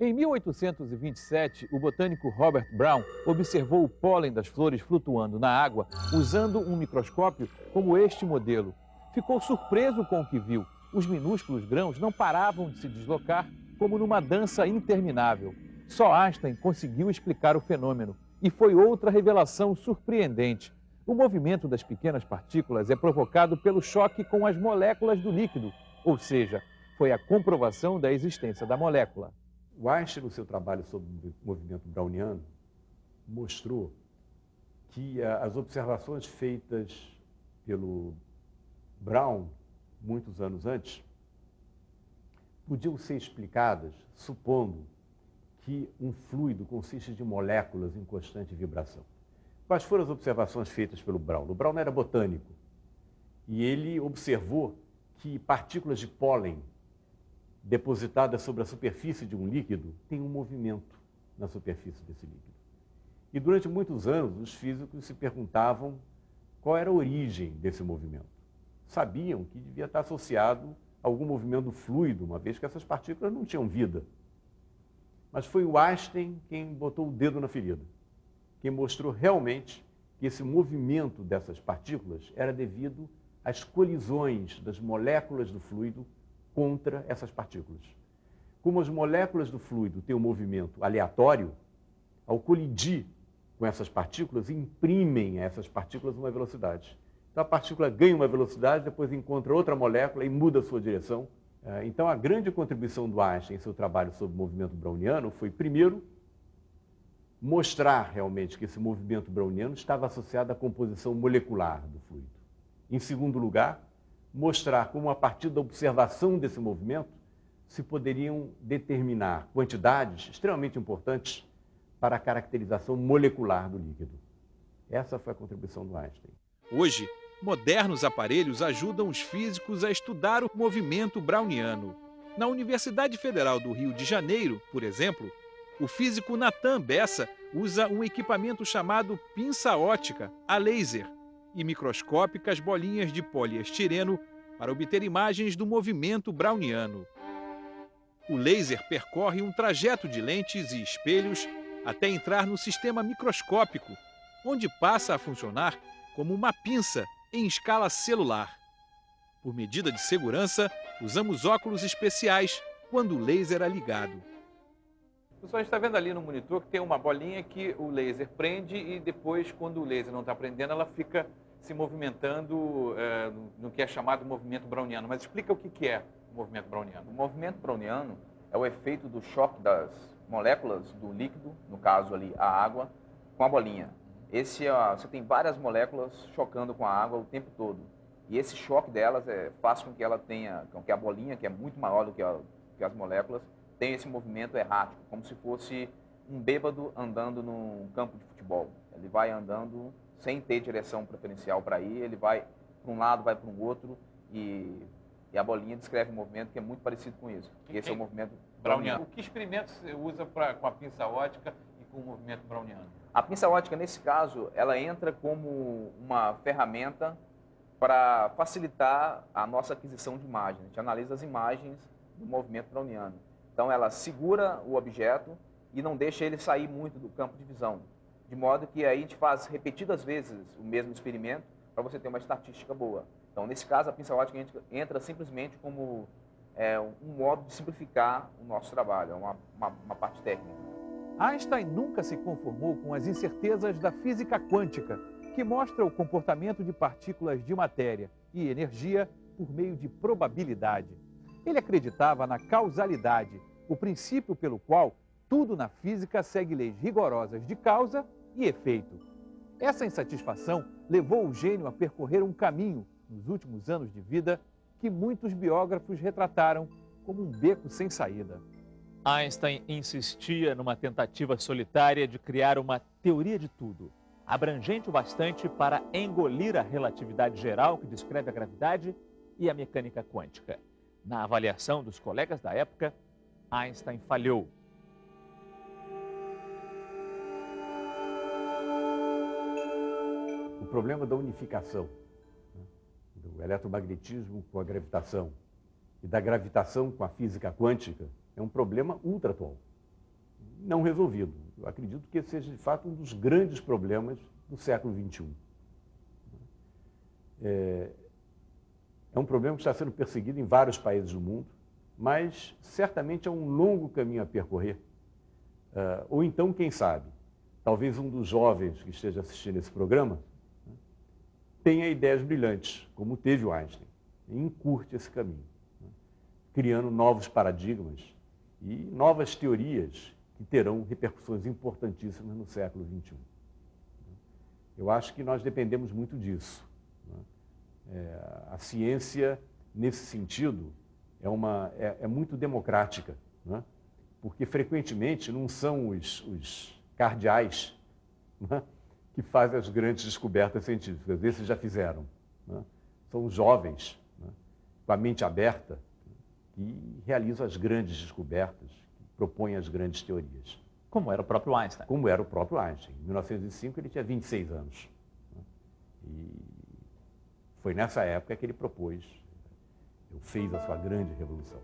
Em 1827, o botânico Robert Brown observou o pólen das flores flutuando na água usando um microscópio como este modelo. Ficou surpreso com o que viu. Os minúsculos grãos não paravam de se deslocar como numa dança interminável. Só Einstein conseguiu explicar o fenômeno. E foi outra revelação surpreendente. O movimento das pequenas partículas é provocado pelo choque com as moléculas do líquido, ou seja, foi a comprovação da existência da molécula. O Einstein, no seu trabalho sobre o movimento browniano, mostrou que as observações feitas pelo Brown, muitos anos antes, podiam ser explicadas supondo que um fluido consiste de moléculas em constante vibração. Quais foram as observações feitas pelo Brown? O Brown era botânico e ele observou que partículas de pólen depositadas sobre a superfície de um líquido têm um movimento na superfície desse líquido. E durante muitos anos os físicos se perguntavam qual era a origem desse movimento. Sabiam que devia estar associado a algum movimento fluido, uma vez que essas partículas não tinham vida. Mas foi o Einstein quem botou o dedo na ferida, quem mostrou realmente que esse movimento dessas partículas era devido às colisões das moléculas do fluido contra essas partículas. Como as moléculas do fluido têm um movimento aleatório, ao colidir com essas partículas, imprimem a essas partículas uma velocidade. Então a partícula ganha uma velocidade, depois encontra outra molécula e muda a sua direção. Então a grande contribuição do Einstein em seu trabalho sobre o movimento browniano foi, primeiro, mostrar realmente que esse movimento browniano estava associado à composição molecular do fluido. Em segundo lugar, mostrar como, a partir da observação desse movimento, se poderiam determinar quantidades extremamente importantes para a caracterização molecular do líquido. Essa foi a contribuição do Einstein. Hoje, modernos aparelhos ajudam os físicos a estudar o movimento browniano. Na Universidade Federal do Rio de Janeiro, por exemplo, o físico Natan Bessa usa um equipamento chamado pinça ótica, a laser, e microscópicas bolinhas de poliestireno para obter imagens do movimento browniano. O laser percorre um trajeto de lentes e espelhos até entrar no sistema microscópico, onde passa a funcionar como uma pinça em escala celular. Por medida de segurança, usamos óculos especiais quando o laser é ligado. Pessoal, a gente está vendo ali no monitor que tem uma bolinha que o laser prende e depois, quando o laser não está prendendo, ela fica se movimentando no que é chamado movimento browniano. Mas explica o que é o movimento browniano. O movimento browniano é o efeito do choque das moléculas do líquido, no caso ali a água, com a bolinha. Você tem várias moléculas chocando com a água o tempo todo. E esse choque delas faz com que ela tenha, com que a bolinha, que é muito maior do que as moléculas, tenha esse movimento errático, como se fosse um bêbado andando num campo de futebol. Ele vai andando sem ter direção preferencial para ir, ele vai para um lado, vai para um outro, e a bolinha descreve um movimento que é muito parecido com isso. E esse é o movimento browniano. O que experimentos você usa com a pinça ótica e com o movimento browniano? A pinça ótica, nesse caso, ela entra como uma ferramenta para facilitar a nossa aquisição de imagens. A gente analisa as imagens do movimento browniano. Então, ela segura o objeto e não deixa ele sair muito do campo de visão. De modo que aí a gente faz repetidas vezes o mesmo experimento para você ter uma estatística boa. Então, nesse caso, a pinça ótica entra simplesmente como um modo de simplificar o nosso trabalho, uma parte técnica. Einstein nunca se conformou com as incertezas da física quântica, que mostra o comportamento de partículas de matéria e energia por meio de probabilidade. Ele acreditava na causalidade, o princípio pelo qual tudo na física segue leis rigorosas de causa e efeito. Essa insatisfação levou o gênio a percorrer um caminho, nos últimos anos de vida, que muitos biógrafos retrataram como um beco sem saída. Einstein insistia numa tentativa solitária de criar uma teoria de tudo, abrangente o bastante para engolir a relatividade geral que descreve a gravidade e a mecânica quântica. Na avaliação dos colegas da época, Einstein falhou. O problema da unificação, do eletromagnetismo com a gravitação e da gravitação com a física quântica é um problema ultra atual, não resolvido. Eu acredito que esse seja, de fato, um dos grandes problemas do século XXI. É um problema que está sendo perseguido em vários países do mundo, mas certamente é um longo caminho a percorrer. Ou então, quem sabe, talvez um dos jovens que esteja assistindo esse programa tenha ideias brilhantes, como teve o Einstein, e encurte esse caminho, criando novos paradigmas e novas teorias que terão repercussões importantíssimas no século XXI. Eu acho que nós dependemos muito disso. A ciência, nesse sentido, é muito democrática, né? Porque frequentemente não são os cardeais, né, que fazem as grandes descobertas científicas, esses já fizeram, né? São os jovens, né, com a mente aberta, que realizam as grandes descobertas, que propõem as grandes teorias. Como era o próprio Einstein. Como era o próprio Einstein. Em 1905 ele tinha 26 anos. Né? E foi nessa época que ele fez a sua grande revolução.